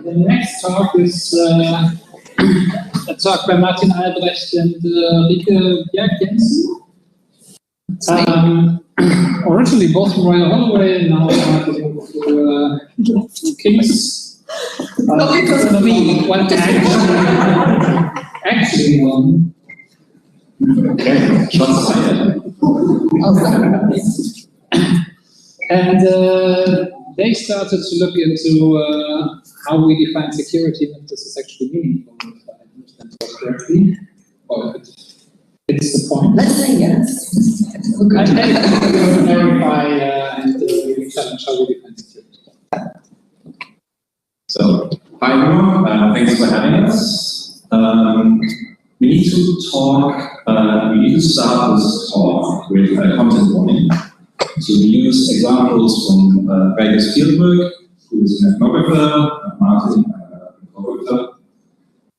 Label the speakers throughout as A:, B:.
A: The next talk is a talk by Martin Albrecht and Rikke Jensen. Originally both from Royal Holloway, now to King's.
B: Not because of me.
A: One actually one.
C: Okay, shots fired.
A: And they started to look into how we define security, and if this is actually meaningful, if I understand it correctly, or if it's the point.
B: Let's say yes.
A: I think we'll clarify and challenge how we define security.
C: So, hi everyone, thanks for having us. We need to start this talk with a content warning. So we use examples from Rikke's fieldwork, who is an ethnographer, Martin, an ethnographer,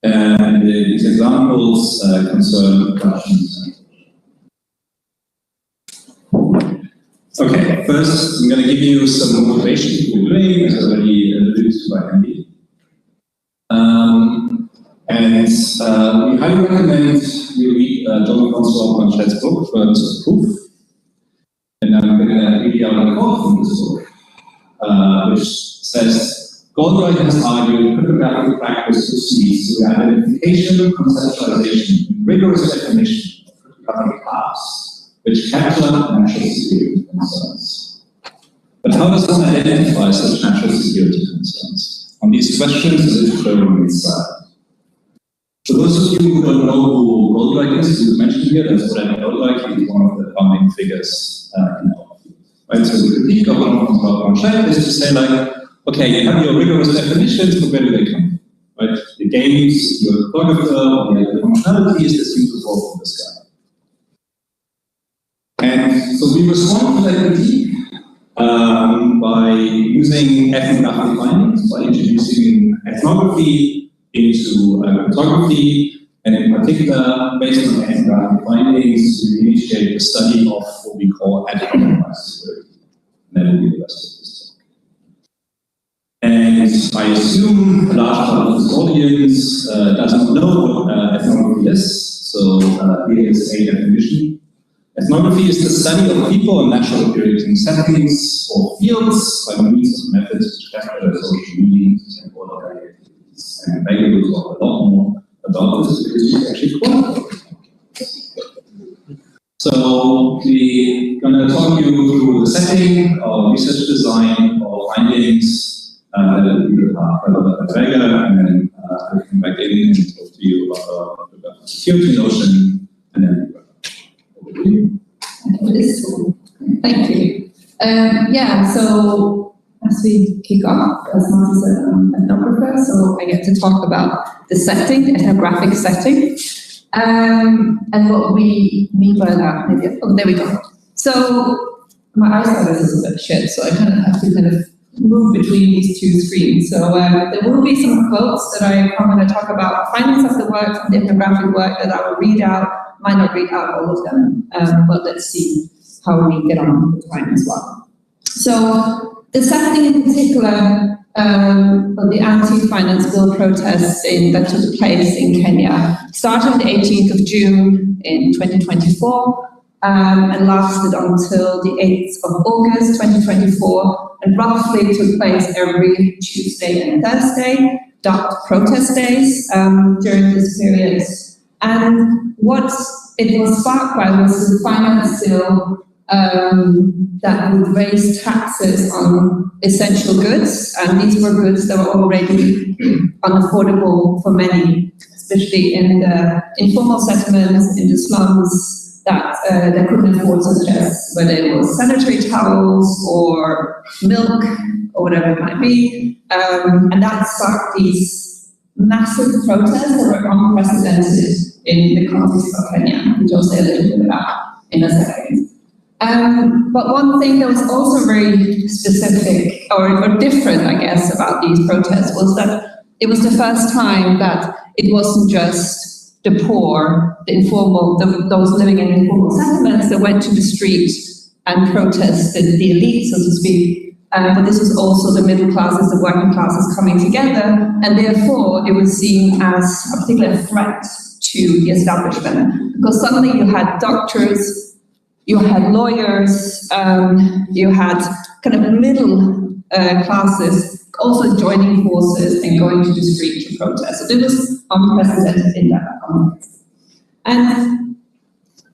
C: and these examples concern questions. Okay, first I'm going to give you some motivation for what we're doing, as already alluded to by Andy. We highly recommend you read Jean-François Blanchet's book, Burdens of Proof. And I'm going to read out a quote from this book, which says, Goldreich argued cryptographic practice proceeds through identification, conceptualization, and rigorous definition of cryptographic class, which capture national security concerns. But how does one identify such national security concerns? On these questions is shown on this slide. For those of you who don't know who Goldreich is, who's mentioned here, that's Brent Goldreich. He's one of the founding figures in our field. Right? So the critique of Blanchet is to say, like, okay, you have your rigorous definitions, but where do they come from? Right? The games, your cryptographer, the functionalities that seem to fall from the sky. And so we respond to that critique by using ethnographic findings, by introducing ethnography into cryptography, and in particular, based on ethnographic findings, we initiate the study of what we call anti-compromise security. And that will be the rest of this talk. And I assume a large part of this audience doesn't know what ethnography is, so here is a definition. Ethnography is the study of people and natural operating settings or fields by means of methods which capture their social meanings and order activities. And maybe we'll talk a lot more about this because it's actually quite. So we're going to talk you through the setting, our research design, our findings, that will be the part of Rikke, and then I'll come back in and talk to you about the security notion, and then over to you.
B: Thank you. Yeah, so as we kick off, as Martin said, I'm an ethnographer, so I get to talk about the setting, ethnographic setting, and what we mean by that. Maybe, oh, there we go. So my eyesight is a bit shit, so I kind of have to move between these two screens. So there will be some quotes that I'm going to talk about, findings of the work, from the ethnographic work that I will read out. Might not read out all of them, but let's see how we get on with time as well. So the setting in particular, the anti-finance bill protests that took place in Kenya started on the 18th of June in 2024 and lasted until the 8th of August 2024, and roughly took place every Tuesday and Thursday, dubbed protest days during this period. And what it was sparked by was the finance bill that would raise taxes on essential goods, and these were goods that were already unaffordable for many, especially in the informal settlements, in the slums that they couldn't afford, such as whether it was sanitary towels or milk or whatever it might be, and that sparked these massive protests that were unprecedented in the context of Kenya, which I'll say a little bit about in a second. But one thing that was also very specific or different, I guess, about these protests was that it was the first time that it wasn't just the poor, the informal, those living in informal settlements that went to the street and protested the elite, so to speak. But this was also the middle classes, the working classes coming together, and therefore it was seen as a particular threat to the establishment. Because suddenly you had doctors, you had lawyers, you had kind of middle classes also joining forces and going to the street to protest. So it was unprecedented in that context. And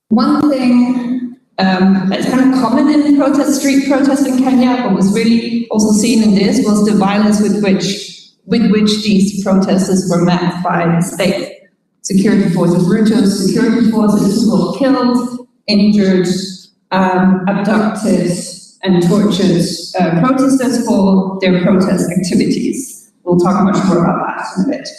B: one thing that's kind of common in street protest in Kenya, but was really also seen in this, was the violence with which these protesters were met by the state. Security forces, brutal security forces who were killed, injured, abducted, and tortured protesters for their protest activities. We'll talk much more about that in a bit.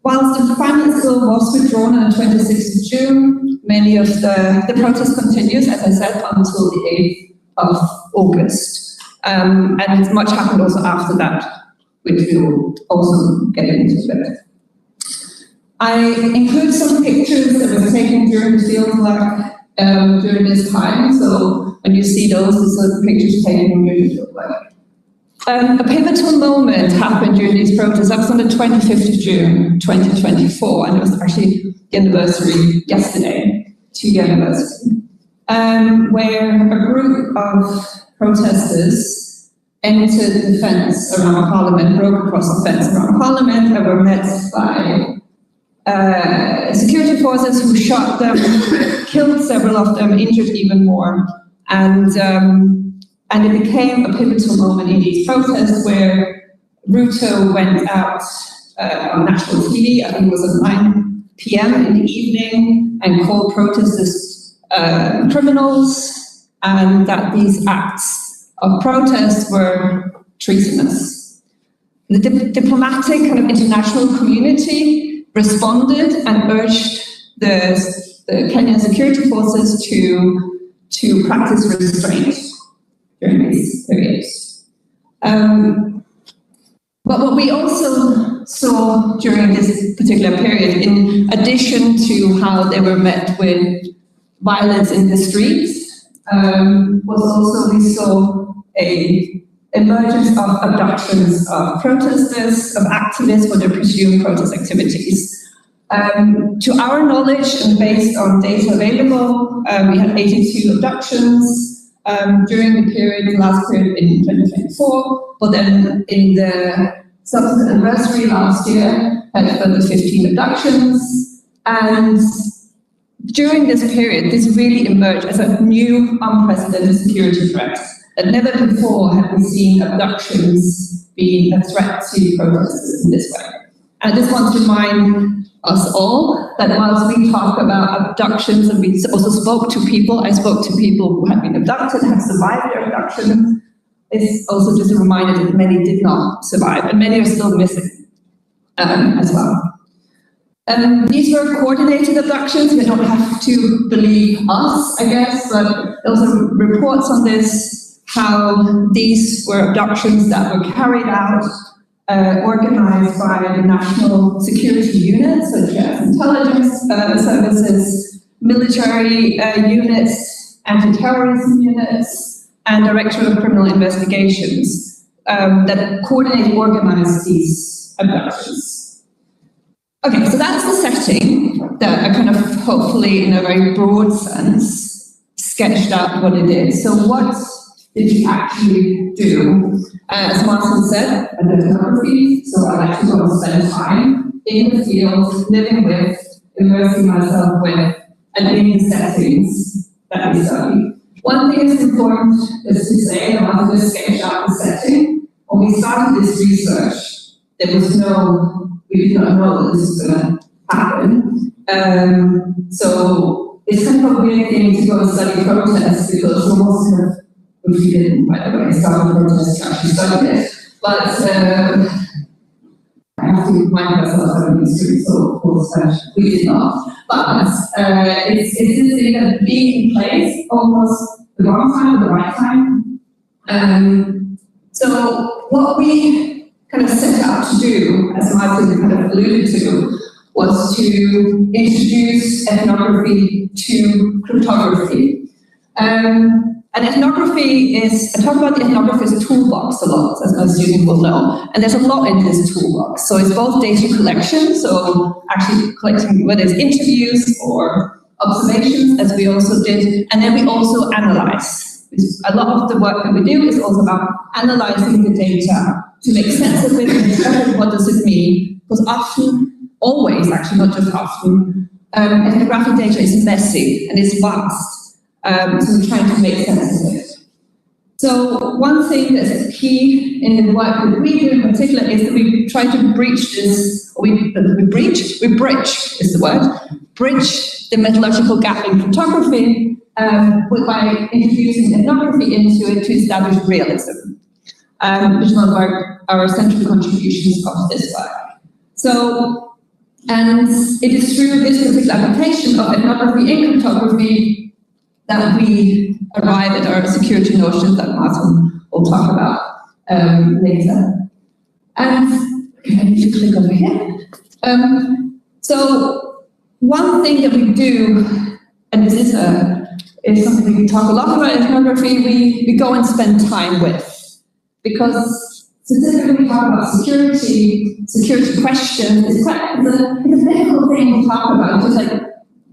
B: Whilst the prime minister was withdrawn on the 26th of June, many of the protest continues, as I said, until the 8th of August. And much happened also after that, which we'll also get into a bit. I include some pictures that were taken during the field work during this time. So when you see those, these are pictures taken during the field work. A pivotal moment happened during these protests. That was on the 25th of June, 2024, and it was actually the anniversary yesterday, 2-year anniversary, where a group of protesters entered the fence around Parliament, broke across the fence around Parliament, and were met by security forces who shot them, killed several of them, injured even more, and it became a pivotal moment in these protests where Ruto went out on national TV, I think it was at 9 p.m. in the evening, and called protesters criminals, and that these acts of protest were treasonous. The diplomatic kind of international community responded and urged the Kenyan security forces to practice restraint during these periods. But what we also saw during this particular period, in addition to how they were met with violence in the streets, was also we saw a emergence of abductions of protesters, of activists for their presumed protest activities. To our knowledge, and based on data available, we had 82 abductions during the period, the last period in 2024, but then in the subsequent anniversary last year, had further 15 abductions. And during this period, this really emerged as a new, unprecedented security threat. That never before had we seen abductions being a threat to protesters in this way. And I just want to remind us all that whilst we talk about abductions, and we also spoke to people, I spoke to people who had been abducted, have survived their abduction, it's also just a reminder that many did not survive, and many are still missing as well. These were coordinated abductions. We don't have to believe us, I guess, but there was reports on this, how these were abductions that were carried out, organized by the national security units, such as intelligence services, military units, anti-terrorism units, and Directorate of Criminal Investigations that coordinate, organize these abductions. Okay, so that's the setting that I kind of, hopefully in a very broad sense, sketched out what it is. So what did we actually do? As Martin said, I'm an ethnography, so I like to go and spend time in the field, living with, immersing myself with, and in the settings that we study. One thing is important is to say, I wanted to sketch out the setting. When we started this research, we did not know that this was going to happen. So it's kind of a weird thing to go and study protests, because almost kind of, which we didn't, by the way, start a protest to actually study it. But I have to remind myself that I'm history, so of course we did not. But it's this thing of being in place almost the wrong time or the right time. So what we kind of set out to do, as Martin kind of alluded to, was to introduce ethnography to cryptography. And ethnography is, I talk about the ethnographer's toolbox a lot, as most students will know, and there's a lot in this toolbox. So it's both data collection, so actually collecting whether it's interviews or observations, as we also did, and then we also analyze. A lot of the work that we do is also about analyzing the data to make sense of it and interpret what does it mean, because often, always actually, not just often, ethnographic data is messy and it's vast. So we're trying to make sense of it. So one thing that's key in the work that we do in particular is that we try to breach this, or we bridge is the word, bridge the methodological gap in cryptography by introducing ethnography into it to establish realism, which is one of our central contributions of this work. So, and it is through this particular application of ethnography in cryptography that we arrive at our security notions that Martin will talk about later. And I need to click over here. So one thing that we do, and this is something we talk a lot about in ethnography, we go and spend time with. Because specifically we talk about security questions, it's a difficult thing to talk about. It's like,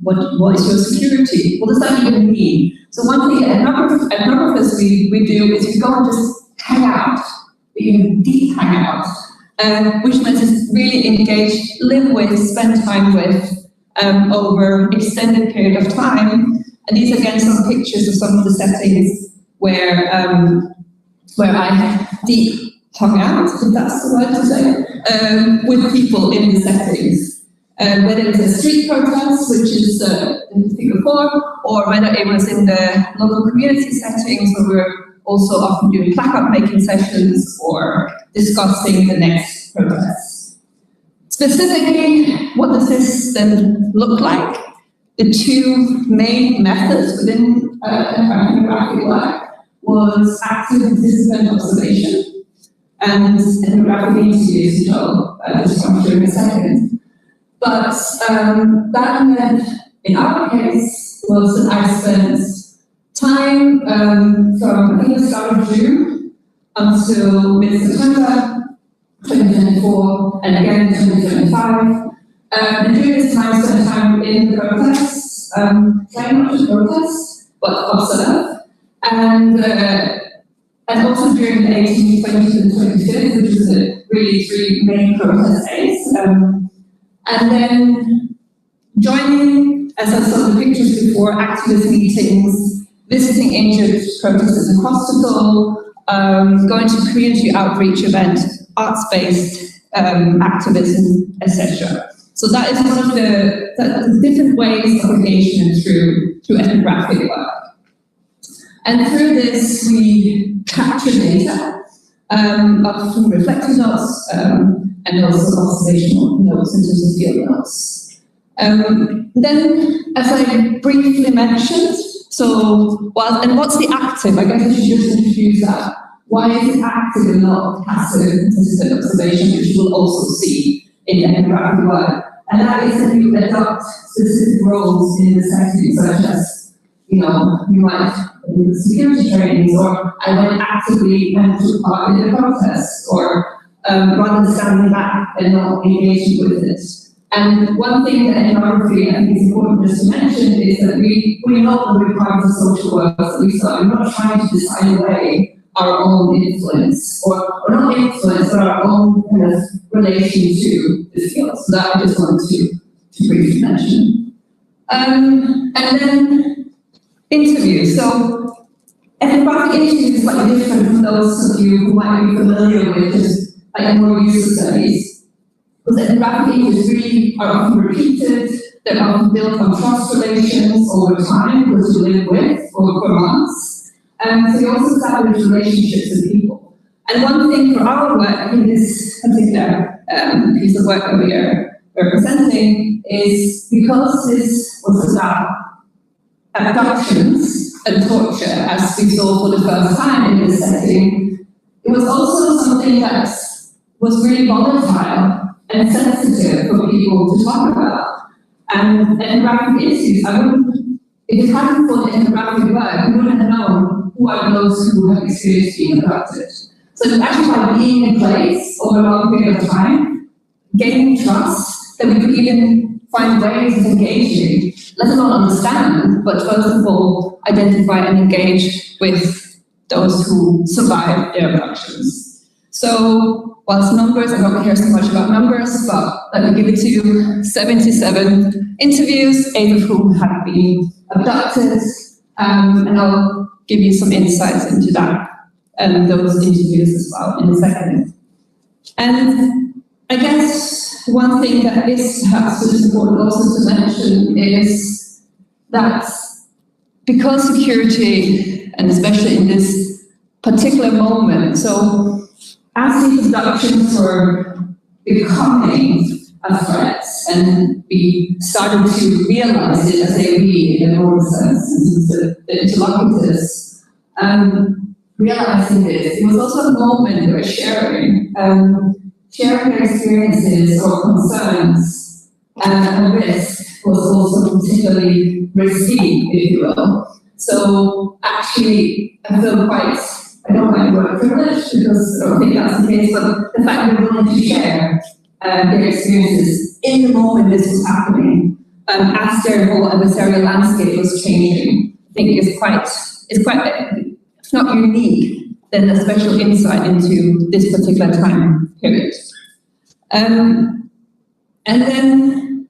B: what is your security? What does that even mean? So one thing that ethnographers we do is we go and just hang out, even deep hang out, which means it's really engage, live with, spend time with over extended period of time. And these are again some pictures of some of the settings where I deep hung out, if that's the word to say, with people in the settings. Whether it's a street protest, which is in figure 4, or whether it was in the local community settings where we're also often doing plaque-up making sessions or discussing the next protest. Specifically, what does this then look like? The two main methods within ethnographic work was active participant observation and ethnographic interviews, which I'll describe during a second. But that meant, in our case, was that I spent time from, I think the start of June until mid-September 2024, and again 2025. And during this time, I spent time in the protests, trying not to protest, but observe. And also during the 18th, 20th, and 25th, which was really 3 main protest days. And then joining, as I saw the pictures before, activist meetings, visiting injured protesters in hospital, going to community outreach events, arts-based activism, etc. So that is one of the different ways of engagement through ethnographic work. And through this, we capture data, often reflective notes, and also observational notes in terms of field notes. Then, as I briefly mentioned, so, and what's the active? I guess I should just introduce that. Why is it active and not passive participant observation, which you will also see in the ethnographic work? And that is that you adopt specific roles in the setting, such as, you might in the security trainings, or I went actively and took part in the protest, or rather than standing back and not engaging with it. And one thing that ethnography, I think is important just to mention, is that we know that we're part of social work, so we're not trying to design away our own influence, or not influence, but our own kind of relation to the field. So that I just wanted to briefly mention. And then interviews. So ethnographic interviews is slightly different from those of you who might be familiar with just like more user studies. Because ethnographic interviews really are often repeated, they're often built on trust relations over time, which you live with for months. So you also establish relationships with people. And one thing for our work in this particular piece of work that we are presenting is because this was about abductions and torture, as we saw for the first time in this setting, it was also something that was really volatile and sensitive for people to talk about. And ethnographic issues, if it hadn't for the ethnographic work, we wouldn't have known who are those who have experienced being abducted. So it's actually by being in place over a long period of time, gaining trust, that we could even find ways of engaging, let alone understand, but first of all, identify and engage with those who survived their abductions. So, whilst numbers, I don't care so much about numbers, but let me give it to you, 77 interviews, 8 of whom have been abducted, and I'll give you some insights into that and those interviews as well in a second. And I guess one thing that is perhaps important also to mention is that because security, and especially in this particular moment, so as these abductions were becoming a threat, and we started to realize it as a we in a broader sense, the interlocutors, realizing this, it was also a moment where sharing their experiences or concerns and risk was also particularly risky, if you will. So actually, I feel quite, I don't like the word privileged because I don't think that's the case, but the fact that they're willing to share their experiences in the moment this was happening, as their whole adversarial landscape was changing, I think is quite, it's not unique, then a special insight into this particular time period. And then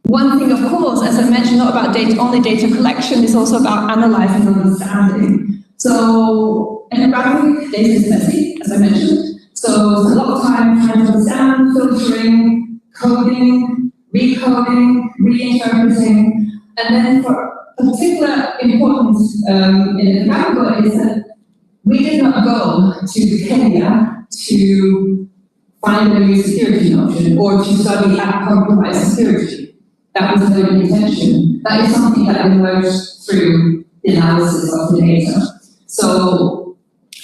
B: one thing, of course, as I mentioned, not about only data collection, is also about analyzing and understanding. So ethnographic data is messy, as I mentioned. So a lot of time trying to understand, filtering, coding, recoding, reinterpreting, and then for particular importance in ethnographic is that we did not go to Kenya to find a new security notion or to study at compromised security. That was the intention. That is something that emerged through the analysis of the data. So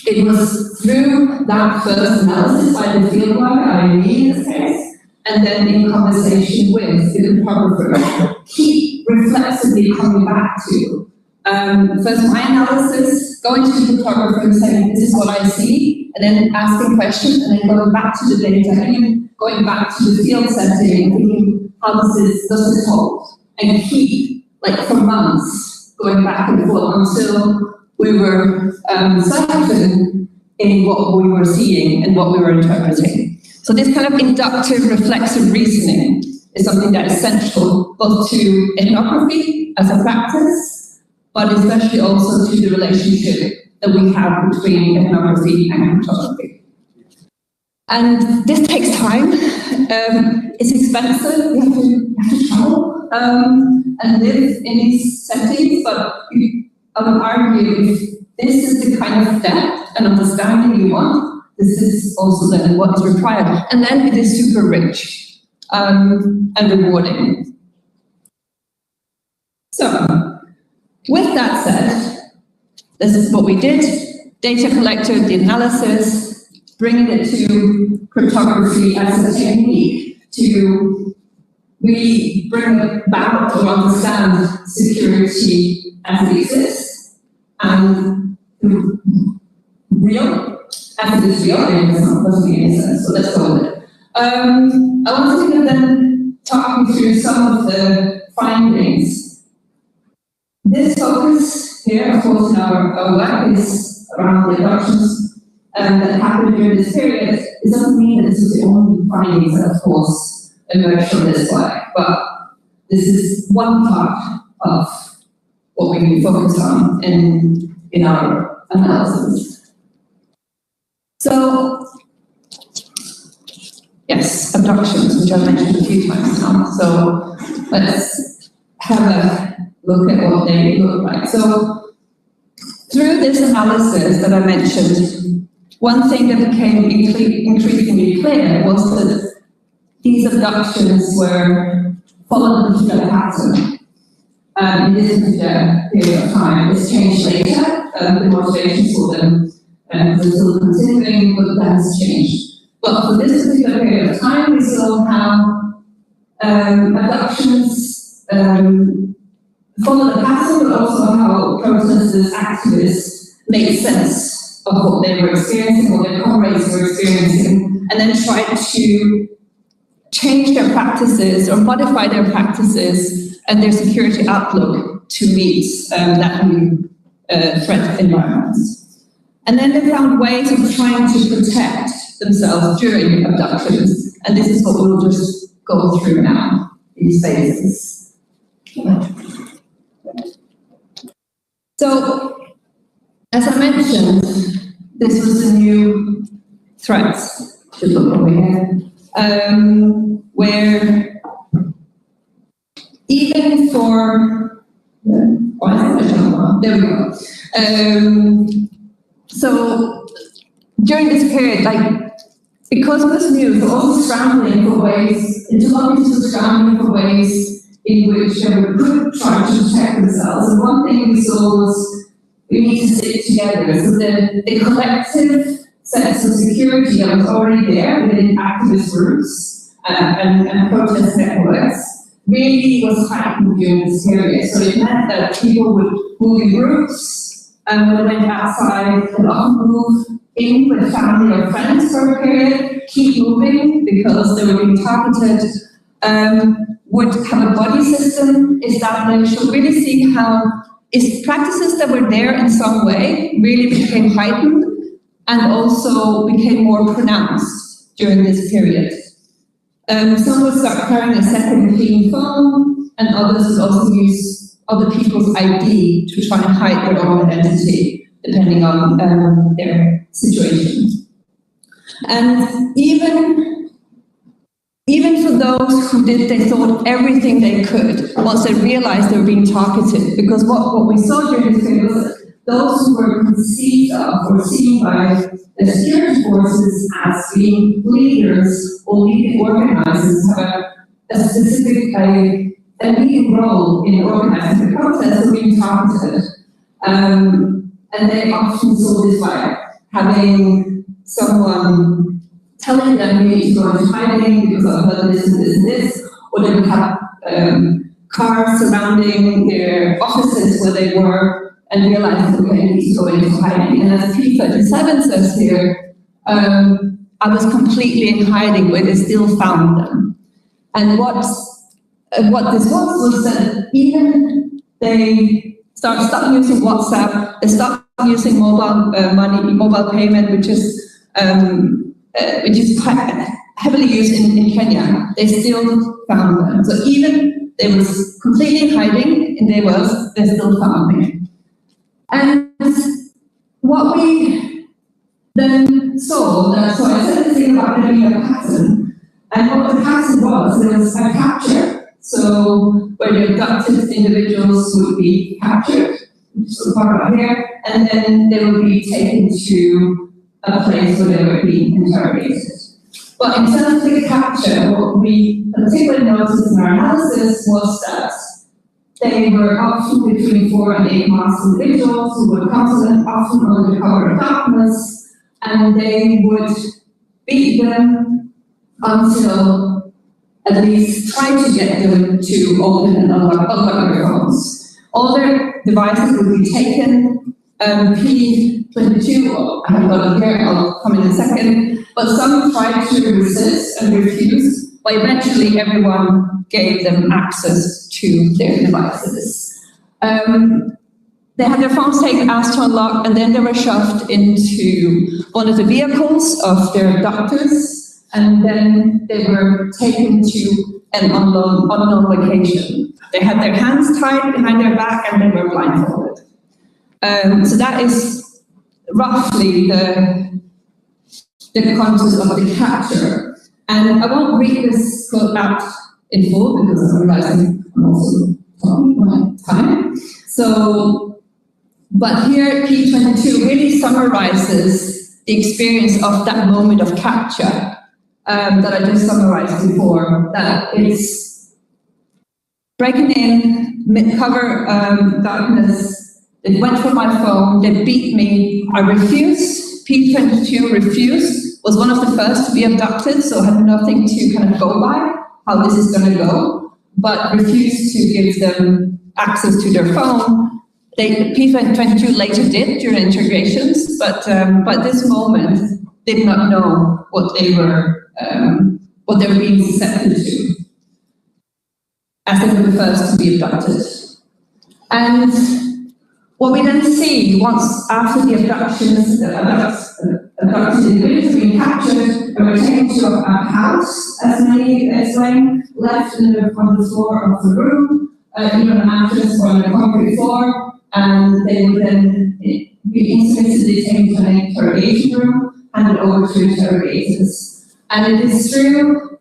B: it was through that first analysis by the fieldwork, IME in this case, and then in conversation with the photographer, keep reflexively coming back to first my analysis, going to the photographer and saying, this is what I see, and then asking questions, and then going back to the data, and even going back to the field setting, and thinking, how does this hold? And keep, like for months, going back and forth until we were certain in what we were seeing and what we were interpreting. So this kind of inductive, reflexive reasoning is something that is central both to ethnography as a practice, but especially also to the relationship that we have between ethnography and photography. And this takes time. It's expensive. You have to travel and live in these settings, but I would argue if this is the kind of depth and understanding you want, this is also then what is required. And then it is super rich and rewarding. So, with that said, this is what we did. Data collected, the analysis, bringing it to cryptography as a technique to really bring about or understand security as it exists and real as it is real, and it's not supposed to be any sense, so let's go with it. I want to then talk you through some of the findings. This focus here, of course, in our work is around the abductions that happened during this period. It doesn't mean that this was the only findings that, of course, emerged from this work, but this is one part of what we focus on in our analysis. So, yes, abductions, which I've mentioned a few times now. So let's have a look at what they look like. So through this analysis that I mentioned, one thing that became increasingly clear was that these abductions were followed a particular pattern. In this particular period of time, it's changed later. The motivations for them are still continuing, but that has changed. But for this particular period of time, we saw how abductions follow the pattern, but also how protesters, activists made sense of what they were experiencing, what their comrades were experiencing, and then tried to change their practices or modify their practices and their security outlook to meet that new threat environment. And then they found ways of trying to protect themselves during abductions, and this is what we'll just go through now, these phases. So, as I mentioned, this was a new threat, just look over here, where even for, there we go. So during this period, because it was new, they were also scrambling for ways, interlocutors were scrambling for ways in which they could try to protect themselves. And one thing we saw was we need to stick together. So the collective sense of security that was already there within activist groups and protest networks really was heightened during this period. So it meant that people would move in groups, and when they went outside, they'd often move in with family or friends for a period, keep moving because they were being targeted, would have a body system established, so really see how practices that were there in some way really became heightened and also became more pronounced during this period. Some would start carrying a second clean phone, and others would also use other people's ID to try and hide their own identity, depending on their situation. And even for those who did, they thought everything they could once they realized they were being targeted, because what we saw during this period was those who were conceived of or seen by the security forces as being leaders or leading organizers have a specific a leading role in organizing the protests were being targeted. And they often saw this by having someone telling them you need to go into hiding because I've heard this and this and this, or they would have cars surrounding their offices where they were and realize, okay, I need to go into hiding. And as P37 says here, I was completely in hiding where they still found them. And what this was that even they stopped using WhatsApp, they stopped using mobile mobile payment, which is heavily used in Kenya. They still found them. So even they was completely in hiding, and they still found me. And what we then saw, so I said the thing about there being a pattern, and what the pattern was, there was a capture. So where the abducted individuals would be captured, which is the part right here, and then they would be taken to a place where they were being interrogated. But in terms of the capture, what we particularly noticed in our analysis was that they were often between 4 and 8 masked individuals who would come to them, often under the cover of darkness, and they would beat them until at least try to get them to open and unlock their phones. All their devices would be taken. P22, I have got it here, I'll come in a second, but some tried to resist and refuse, but eventually everyone gave them access to their devices. They had their phones taken, asked to unlock, and then they were shoved into one of the vehicles of their abductors, and then they were taken to an unknown location. They had their hands tied behind their back and they were blindfolded. So that is roughly the contours of the capture. And I won't read this quote out in full because I'm realizing I'm also talking my time. So, but here P22 really summarizes the experience of that moment of capture. That I just summarized before, that it's breaking in, cover darkness, they went for my phone, they beat me, I refused, P22 refused, was one of the first to be abducted, so had nothing to kind of go by how this is going to go, but refused to give them access to their phone. P22 later did during interrogations, but this moment did not know what they were being subjected to, as they were the first to be abducted. And what we then see, once after the abductions, abducted individuals being captured, they were taken to a house, as many explained, left on the floor of the room, either on a mattress or on a concrete floor, and they would then be instantly taken to an interrogation room, handed over to interrogators. And it is through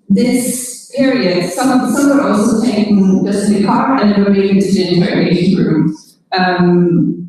B: this period, some were also taken just in the car and were taken to the interrogation room,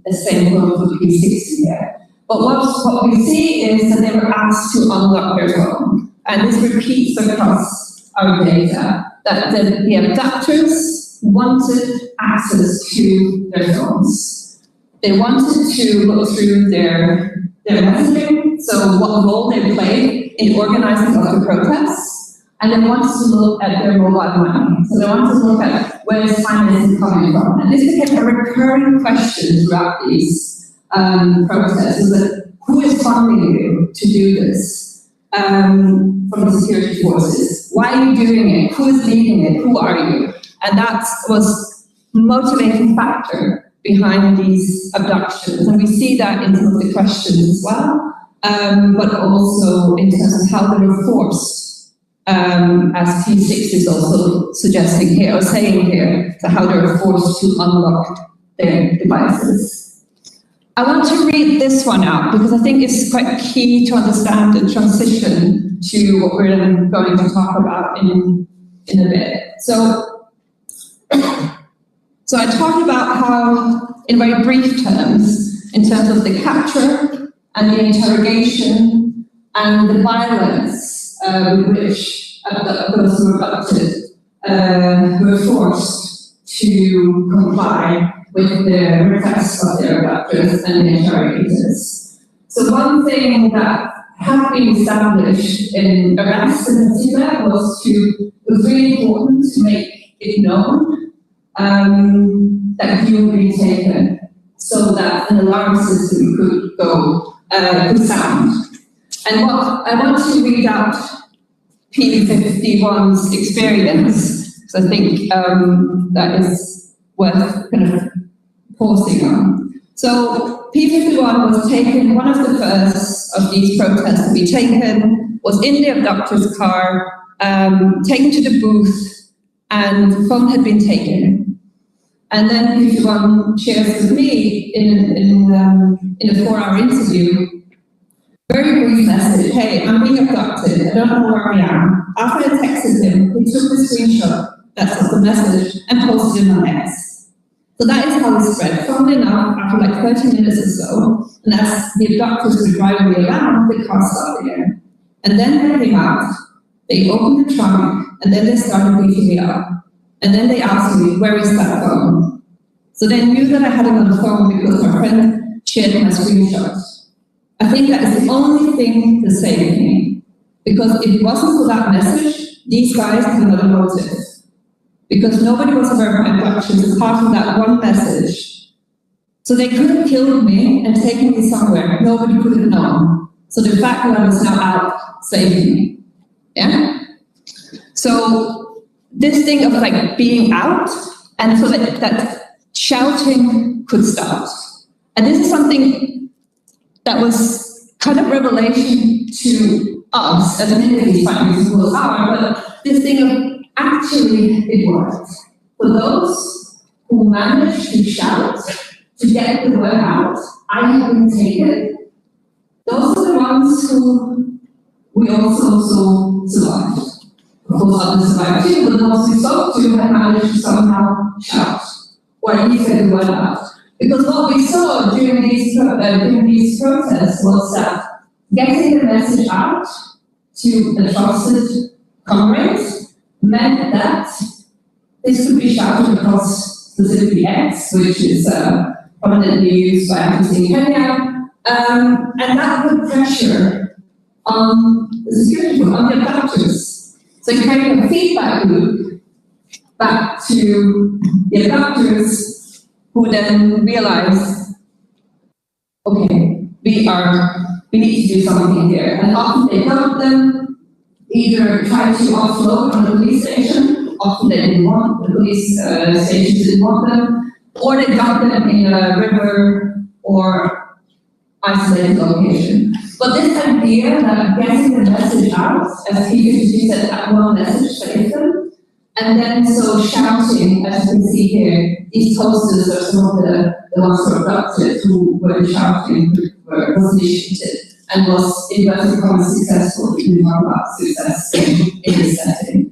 B: the same for the P60 there. But what we see is that they were asked to unlock their phone. And this repeats across our data, that the abductors wanted access to their phones. They wanted to look through their messaging, so what role they played in organizing other protests, and they wanted to look at their mobile money. So they wanted to look at where is financing coming from. And this became a recurring question throughout these protests, was that who is funding you to do this from the security forces? Why are you doing it? Who is leading it? Who are you? And that was a motivating factor behind these abductions. And we see that in some of the questions as well, but also in terms of how they were forced, as P6 is also suggesting here, or saying here, so how they were forced to unlock their devices. I want to read this one out because I think it's quite key to understand the transition to what we're then going to talk about in a bit. So I talked about how, in very brief terms, in terms of the capture and the interrogation and the violence with which those who were abducted were forced to comply with the requests of their abductors and the interrogators. So one thing that had been established in arrests in particular was really important to make it known that you were being taken, so that an alarm system could sound. And what I want to read out P51's experience, because I think that is worth kind of pausing on. So P51 was taken, one of the first of these protests to be taken, was in the abductor's car, taken to the booth, and the phone had been taken. And then P51 shares with me in a 4-hour interview, very brief message, hey, I'm being abducted, I don't know where I am. After I texted him, he took the screenshot, that's of the message, and posted it on X. So that is how it spread. Funnily enough, after like 30 minutes or so, and as the abductors were driving me around, the car stopped again. And then they came out, they opened the trunk, and then they started beating me up. And then they asked me, where is that phone? So they knew that I had it on the phone because my friend shared my screenshot. I think that is the only thing that saved me. Because if it wasn't for that message, these guys had another motive. Because nobody was aware of my abductions apart from that one message. So they could have killed me and taken me somewhere. Nobody could have known. So the fact that I was now out saved me. Yeah? So this thing of like being out, and so that shouting could start. And this is something that was kind of revelation to us as many of these findings are, but this thing of actually, it worked. For those who managed to shout, to get the word out, I have been taken, those are the ones who we also survived. Of course, others survived too, but the ones we spoke to had managed to somehow shout, or at least get the word out. Because what we saw during these protests was that getting the message out to the trusted comrades meant that this could be shouted across specifically X, which is prominently used by activists in Kenya, And that put pressure on the security group, on the adapters. So you create a feedback loop back to the adapters, who then realize, okay, we need to do something here. And often they help them either try to offload on the police station, often they didn't want, the police stations didn't want them, or they dump them in a river or isolated location. But this idea that getting the message out, as P52 said, that one message saves them, and then so shouting, as you can see here, these posters are some of the ones who were adopted who were shouting, was initiated, and was inverted commas successful, even more about success in this setting.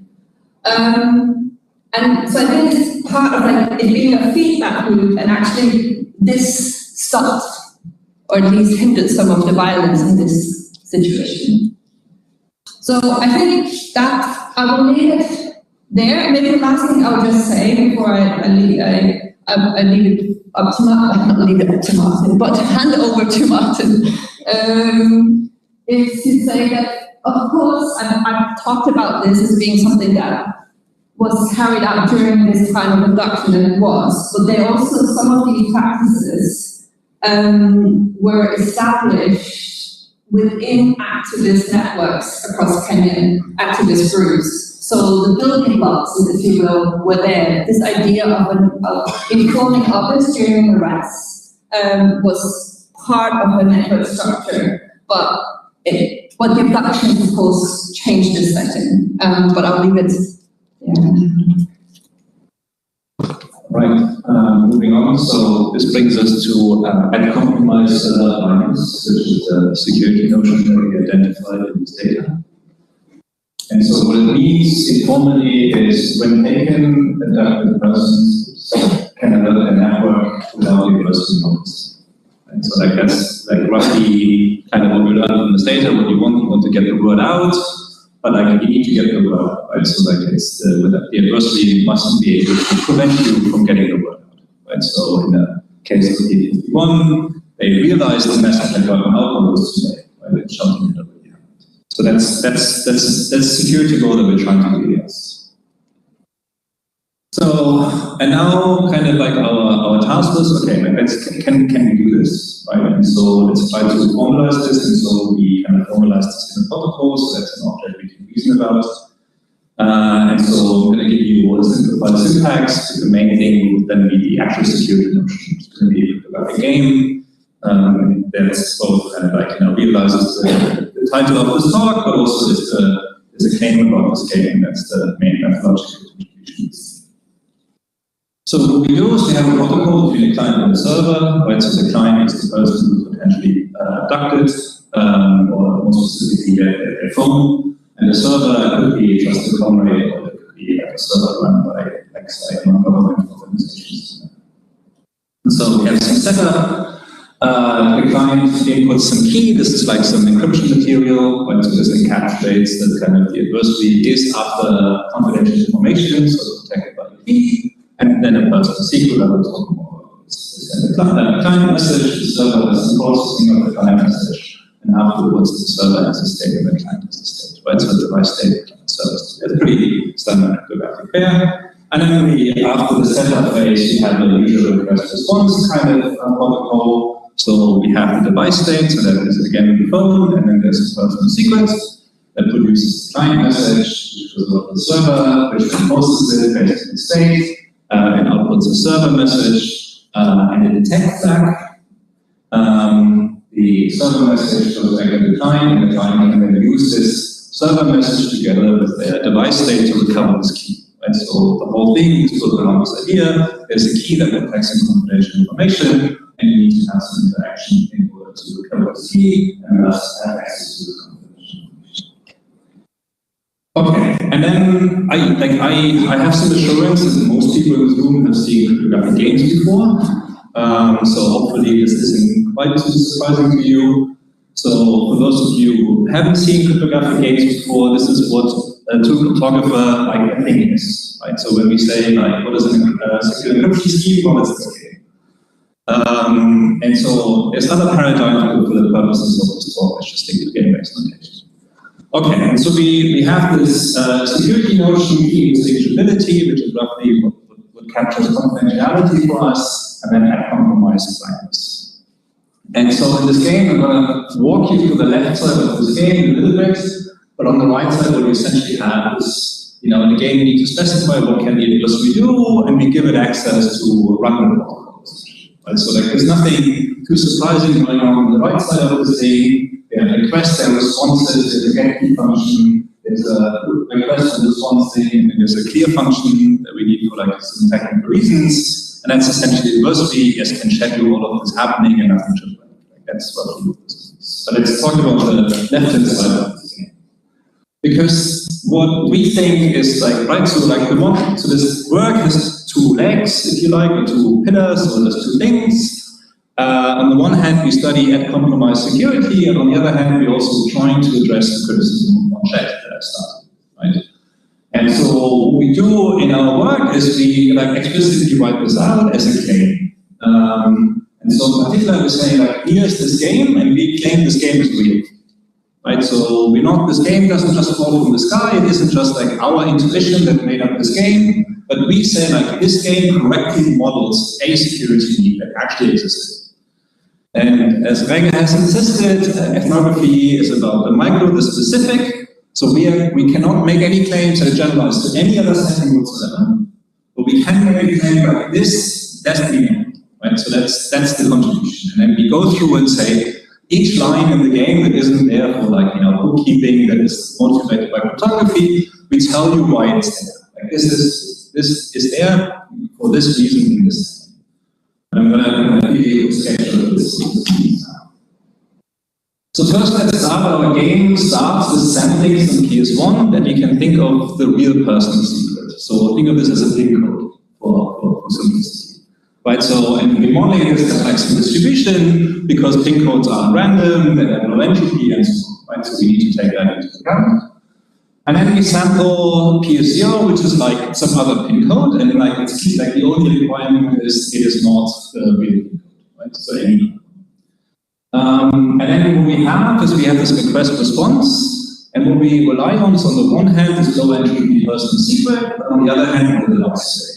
B: And so I think it's part of like it being a feedback loop, and actually this stopped, or at least hindered some of the violence in this situation. So I think that I will leave it there. Maybe the last thing I'll just say before I leave it up to Martin, not leave it up to Martin, but hand it over to Martin, is to say that, of course, I've talked about this as being something that was carried out during this kind of abduction, and it was, but they also, some of these practices were established within activist networks across Kenyan activist groups. So the building blocks, if you will, were there. This idea of informing others during arrests was part of the network structure, but the abductions, of course, changed the setting. But I'll leave it. Yeah.
C: Right, moving on. So this brings us to uncompromised blindness, which is the security notion that we identified in this data. And so what it means informally is when taken, the persons can alert a network without the person notice. And so like that's like roughly kind of what we learned from this data. What you want to get the word out, but like you need to get the word out, right? So like it's the adversary mustn't be able to prevent you from getting the word out, right? So in the case of P51, they realized the message had gotten out what was to say, right? It's shouting it over. So that's the security goal that we're trying to realize. So, and now kind of like our task was, okay, like can we do this, right? And so let's try to formalize this, and so we kind of formalize this in a protocol, so that's an object we can reason about. And so I'm going to give you all the simplified syntax. The main thing would then be the actual security notion. It's going to be a cryptographic game. That's both kind of like, realizes the title of this talk, but also is a claim about this game. That's the main methodological contributions. So what we do is we have a protocol between the client and the server, right? So the client is the person who's potentially abducted, or more specifically their phone, and the server could be just a comrade, or it could be like a server run by like say non-government organizations. And so we have some setup. The client inputs some key. This is like some encryption material, right? So this encapsulates that kind of the adversary is after confidential information, so it's protected by the key, and then a personal secret. I will talk more about this. The client message, the server has the processing of the client message, and afterwards the server has a state and the client has a state, right? So the device state and service. It's pretty standard cryptographic pair. And then after the setup phase, we have a usual request response kind of protocol. So we have the device state, so that is again the phone, and then there's a personal secret that produces the client message, which goes over the server, which then processes it based on the state, and outputs a server message, and it detects that. The server message goes back to the client, and the client can then use this server message together with their device state to recover this key. Right? So the whole thing is built around this idea. There's a key that protects some confidential information, and you need to have some interaction in order to recover the key and thus have access to the confidential information. Okay, and then I have some assurance that most people in this room have seen cryptographic games before. So hopefully this isn't quite too surprising to you. So for those of you who haven't seen cryptographic games before, this is what a true cryptographer like a thing is, right? So when we say like what is a secure encryption scheme, well, it's okay. And so there's other paradigms for the purposes of this talk. Let's just stick to game-based notation. Okay, and so we have this security notion, key distinguishability, which is roughly what captures confidentiality for us, and then add compromise and blindness. And so in this game, I'm going to walk you through the left side of this game a little bit, but on the right side, what we essentially have is, in the game, we need to specify what can the adversary do, and we give it access to run the protocols. Right? So there's nothing too surprising going on the right side of the game. There are requests and responses, there's a get key function, there's a request and response thing, and there's a clear function that we need for some technical reasons, and that's essentially the adversary can schedule all of this happening and nothing should run. That's what we do. So let's talk about the left-hand side of this game. Because what we think is so this work has two legs, if you like, or two pillars, or there's two things. On the one hand, we study at compromised security, and on the other hand, we're also trying to address the criticism on chat that I started, right? And so what we do in our work is we explicitly write this out as a claim. And so in particular, we say here's this game, and we claim this game is real. Right, so this game doesn't just fall from the sky, it isn't just our intuition that made up this game, but we say this game correctly models a security need that actually existed. And as Rikke has insisted, ethnography is about the micro, the specific, so we cannot make any claims that are generalized to any other setting whatsoever, but we can make a claim like this, that's the end, right? So that's the contribution. And then we go through and say, each line in the game that isn't there for bookkeeping, that is motivated by cryptography, we tell you why it's there. This is there for this reason in this thing. And I'm going to give you a sketch of this. So first let's start. Our game starts with sampling some keys 1 that you can think of the real person's secret. So think of this as a pin code for simplicity. Right, so, and we're modeling this as some distribution because pin codes are random, they have no entropy, and so on. Right, so we need to take that into account. And then we sample P0, which is some other pin code, and it's the only requirement is it is not the real pin code. Right, so any. And then what we have is we have this request response, and what we rely on is on the one hand this low entropy person's secret, but on the other hand the device state.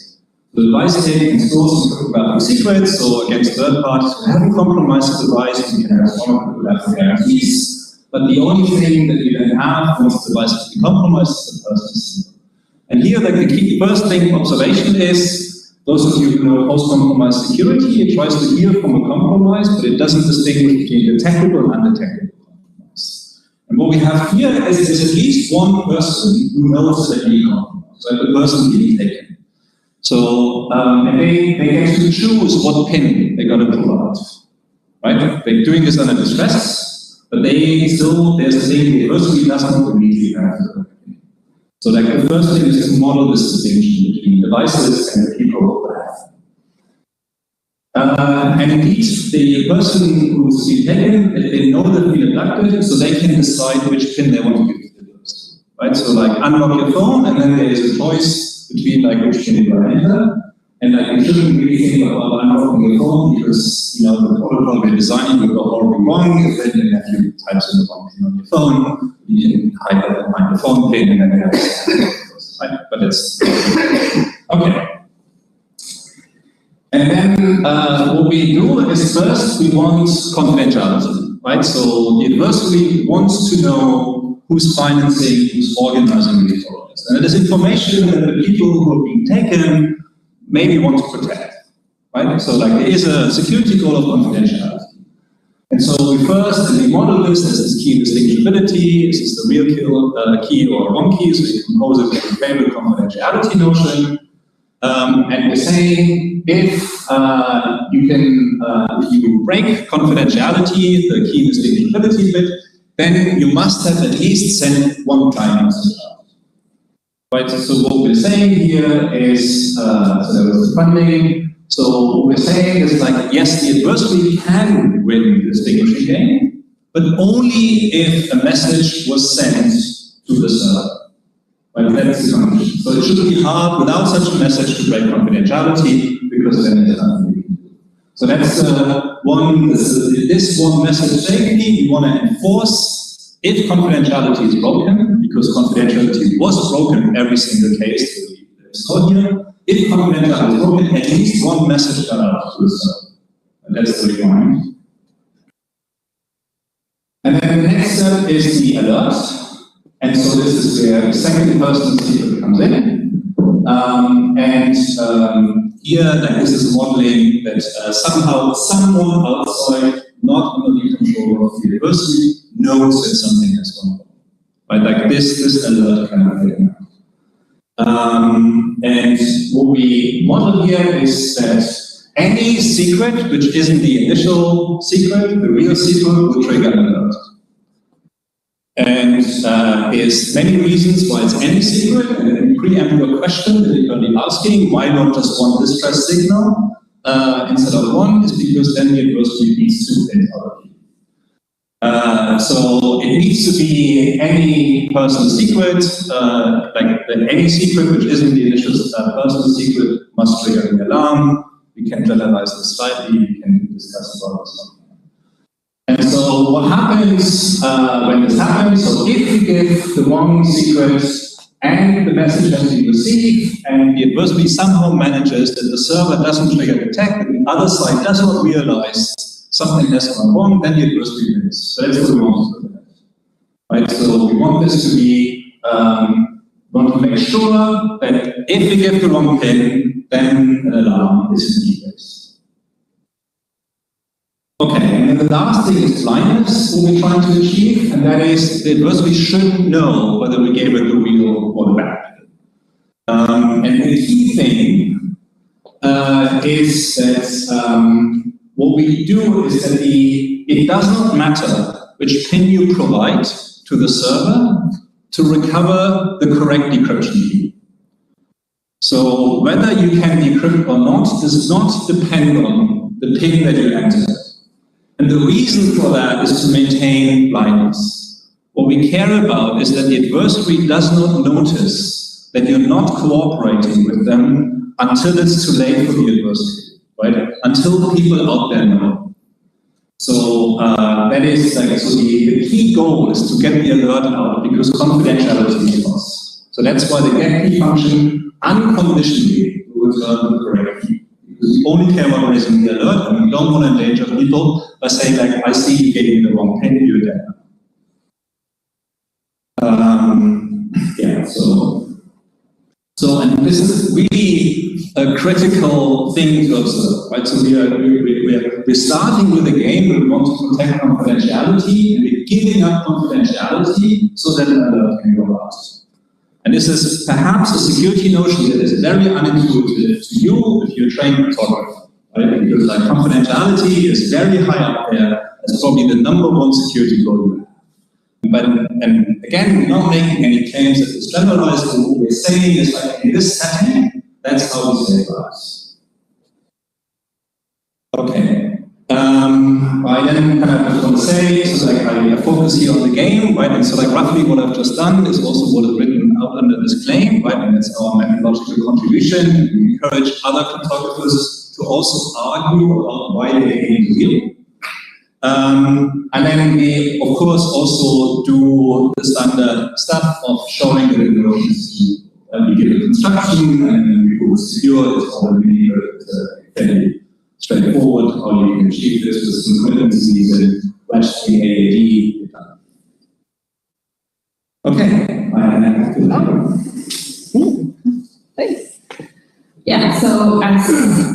C: The device state can store some cryptographic secrets, so against third parties who haven't compromised the device, we can have some cryptographic guarantees. But the only thing that you then have once the device has been compromised is the person's secret. And here, the key first thing observation is, those of you who know post-compromise security, it tries to heal from a compromise, but it doesn't distinguish between detectable and undetectable compromise. And what we have here is at least one person who knows that he compromised, so the person being taken. So, and they get to choose what pin they're going to pull out, right? They're doing this under distress, but there's a thing, the adversary doesn't immediately have to. So the first thing is to model this distinction between devices and the people who have. And indeed, the person who's been taken, they know they've been abducted, so they can decide which pin they want to give to the person, right? So unlock your phone, and then there is a choice between which pin you enter, and you shouldn't really think about unlocking your phone because the protocol we're designing will go horribly wrong. If you type in the wrong pin on your phone, you can hide that behind the phone pin and then right? But it's okay. And then what we do is first we want confidentiality, right? So the adversary wants to know who's financing, who's organizing these programs. And it is information that the people who are being taken maybe want to protect, right? So there is a security goal of confidentiality. And so we model this as this key distinguishability. Is this the real key or a wrong key? So we compose it with a favorite confidentiality notion. And we're saying if you break confidentiality, the key distinguishability bit, then you must have at least sent one client message out. Right, so what we're saying here is, so there was the funding. So what we're saying is yes, the adversary can win the distinguishing game, but only if a message was sent to the server. Right, that's the condition. So it shouldn't be hard without such a message to break confidentiality, because then there's nothing we can do. So that's one. This one message safety we want to enforce if confidentiality is broken, because confidentiality was broken in every single case that we saw here. If confidentiality is broken, at least one message got out to the server. And that's the requirement. And then the next step is the alert. And so this is where the second person secret comes in. Here, like this is modeling that somehow someone outside, not under the control of the adversary, knows that something has gone wrong. Right, like this alert kind of thing. And what we model here is that any secret which isn't the initial secret, the real secret, will trigger an alert. And there's many reasons why it's any secret, and then preempt your question that you're currently asking, why not just one distress signal instead of one, is because then the adversary needs to hit other people. So it needs to be any person's secret, like any secret which isn't the initial person's secret must trigger an alarm. We can generalize this slightly, we can discuss about this. And so what happens when this happens, so if you give the wrong secret and the message has been received and the adversary somehow manages that the server doesn't trigger the attack, and the other side does not realize something has gone wrong, then the adversary wins. So that's what we want to do. Right? So we want this to be, we want to make sure that if we give the wrong pin, then an alarm is in place. Okay, and then the last thing is blindness, what we're trying to achieve, and that is the adversary shouldn't know whether we gave it the real or the bad. And the key thing is that what we do is that it does not matter which pin you provide to the server to recover the correct decryption key. So whether you can decrypt or not does not depend on the pin that you entered. And the reason for that is to maintain blindness. What we care about is that the adversary does not notice that you're not cooperating with them until it's too late for the adversary, right? Until people out there know. So that is like, so the key goal is to get the alert out because confidentiality is lost. So that's why the get key function unconditionally will return the correct key. Because we only care about raising the alert, and we don't want to endanger people by saying, like, I see you gave me the wrong pin, you're dead. Yeah, so, and this is really a critical thing to observe, right? So we're starting with a game where we want to protect confidentiality, and we're giving up confidentiality so that an alert can go out. And this is perhaps a security notion that is very unintuitive to you if you're a trained photographer, right? Because like confidentiality is very high up there as probably the #1 security goal you have. But, and again, we're not making any claims that it's generalized, but what we're saying is like in this setting, that's how we save lives. Okay. I then kind of just want to say, so like I focus here on the game, right? And so like roughly what I've just done is also what is written out under this claim, right? And it's our methodological contribution. We encourage other cartographers to also argue about why the game is real. And then we, of course, also do the standard stuff of showing the erosions. We give the construction and we go secure. It's already fairly straightforward how you can achieve this with some competencies and flash the AAD. Okay, I have to
B: Thanks. Yeah, so as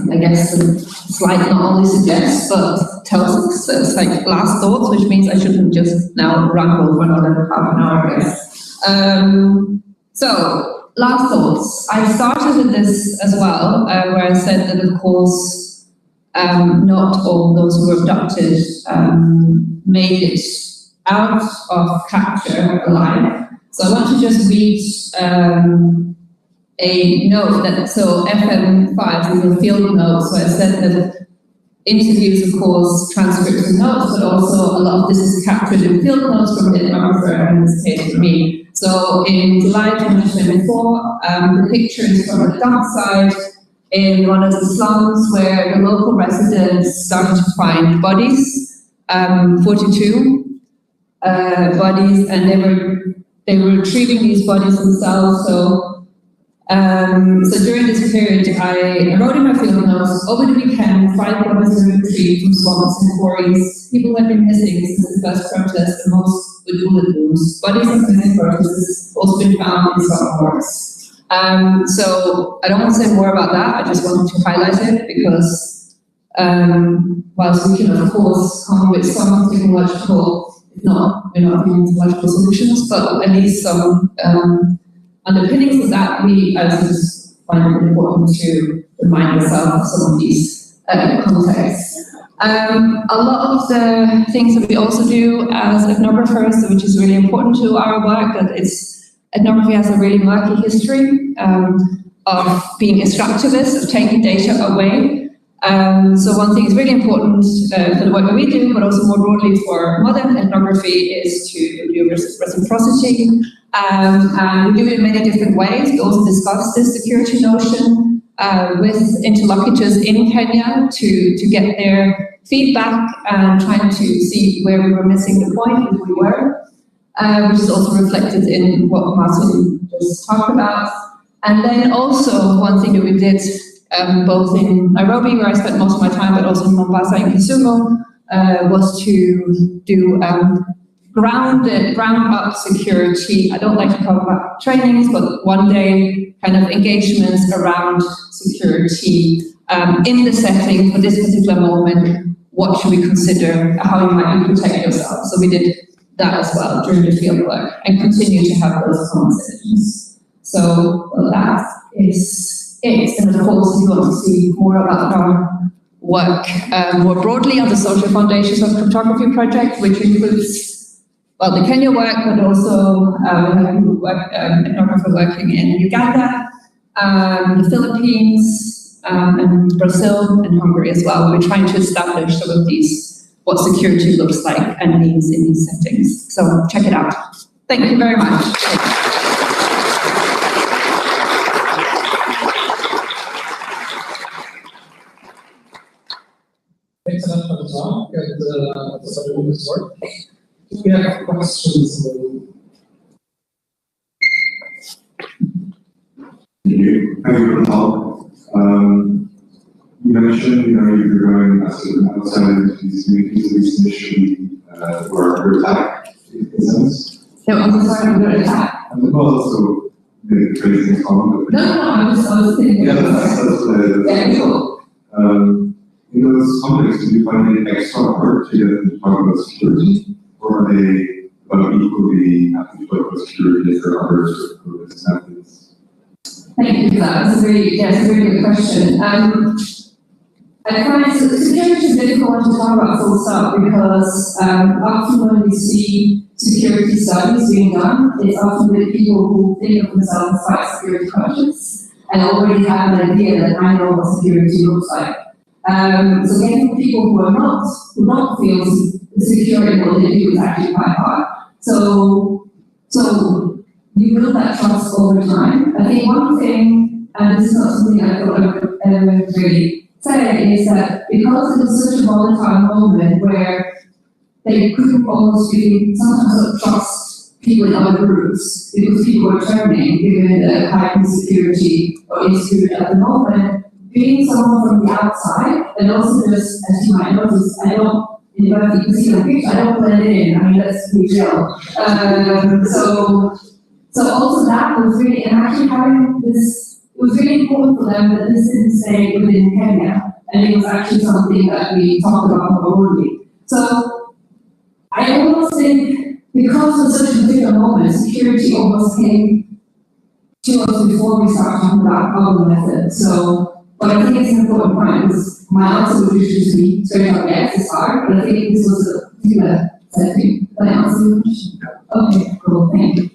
B: I guess the slide not only suggests, but tells us, so it's like last thoughts, which means I shouldn't just now ramble for another half an hour, I guess. So, last thoughts. I started with this as well, where I said that, of course, not all those who were abducted made it out of capture alive. So I want to just read a note that, so FM5 is a field note, so I said that interviews, of course, transcripts and notes, but also a lot of this is captured in field notes from the answer, and in this case for me. So in July 2024, the picture is from the dark side. in one of the slums where the local residents started to find bodies, 42 bodies, and they were retrieving these bodies themselves. So during this period, I wrote in my field notes, over the weekend, 5 bodies were retrieved from swamps and quarries. People have been missing since the first protest, and most with bullet wounds. Bodies of missing protesters also been found in swamp parks. So I don't want to say more about that, I just wanted to highlight it because whilst we can of course come with some technological, we're not doing technological solutions, but at least some underpinnings of that, I just find it important to remind ourselves of some of these contexts. A lot of the things that we also do as ethnographers, which is really important to our work, that ethnography has a really murky history of being extractivist, of taking data away. So one thing is really important for the work that we do, but also more broadly for modern ethnography, is to do reciprocity. And we do it in many different ways. We also discuss this security notion with interlocutors in Kenya to get their feedback and trying to see where we were missing the point, if we were. Which is also reflected in what Martin just talked about. And then also one thing that we did both in Nairobi, where I spent most of my time, but also in Mombasa and Kisumu, was to do ground up security. I don't like to talk about trainings, but one day kind of engagements around security in the setting for this particular moment. What should we consider? How you might protect yourself? So we did that as well during the field work and continue to have those conversations. So that is it. And of course, if you want to see more about our work more broadly on the social foundations of cryptography project, which includes, well, the Kenya work, but also ethnographer working in Uganda, the Philippines, and Brazil and Hungary as well. We're trying to establish some of these, what security looks like and means in these settings. So check it out. Thank you very much.
A: Thanks a lot for the talk and for doing this work. Do we have questions?
D: Thank you. Thank you for the talk. You mentioned, you're going outside into these communities, at least initially, were attacked, in a sense.
B: So I'm sorry, I'm going to attack.
D: And also, maybe tracing in common.
B: No, I was thinking.
D: Yeah, that's
B: cool.
D: In those contexts, do you find it extra hard to get them to talk about security? Or are they about equally happy to talk about security if there are other sort of methods?
B: Thank you for that. That's a really good question. I find security is difficult to talk about full stop because often when we see security studies being done, it's often with people who think of themselves as quite security conscious and already have an idea that I know what security looks like. So getting people who don't feel secure in what they do is actually quite hard. So you build that trust over time. I think one thing, and this is not something I thought I would ever really say, is that because it was such a volatile moment where they couldn't almost really sometimes trust people in other groups because people were turning, given the heightened security or insecurity at the moment, being someone from the outside, and also just, as you might notice, I don't blend in, I mean, let's be real. So also that was really, and actually having this, it was really important for them that this didn't stay within Kenya, and it was actually something that we talked about more broadly. So I almost think, because of such a particular moment, security almost came to us before we started talking about other methods. So, but I think it's an important point, because my answer would usually be straight up, yes, it's hard, but I think this was a particular setting. Did I answer your question? Okay, cool, thank you.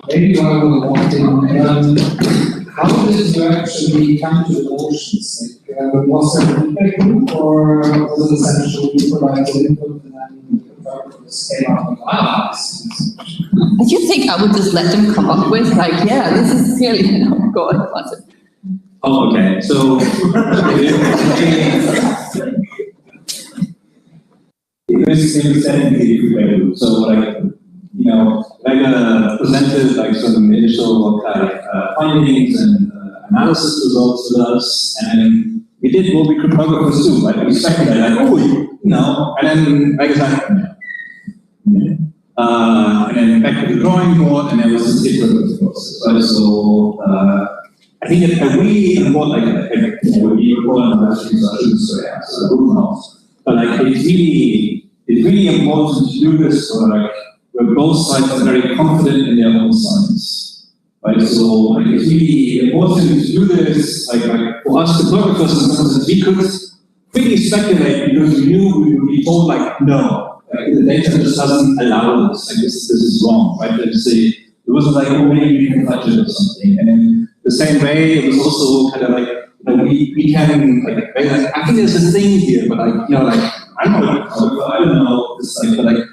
A: Maybe while we're walking, how did you actually come to the motions? Like, was there a feedback group, or was it essentially you provided input and then cryptographers came out with,
B: Do you think I would just let them come up with, like, yeah, this is clearly, oh God, what's it?
C: Oh, okay. So, basically, so like, you know, like presented like some initial findings and analysis results with us, and then we did what we cryptographers do, like we speculated, like, oh, you know, and then like and then back to the drawing board, and there was this iterative process, right? So I think it's a really important, like, we report on the so I don't know, but like it's really important to do this for like where both sides are very confident in their own science, right? So like it's really important to do this, like for us photographers, we could really speculate because we knew we would be told like no, like the data just doesn't allow this, like this is wrong, right? Let's say it wasn't like, oh, maybe we can touch it or something, and then the same way it was also kind of like, you know, we can like I think there's a thing here, but like, you know, like I don't know, it's like, but like,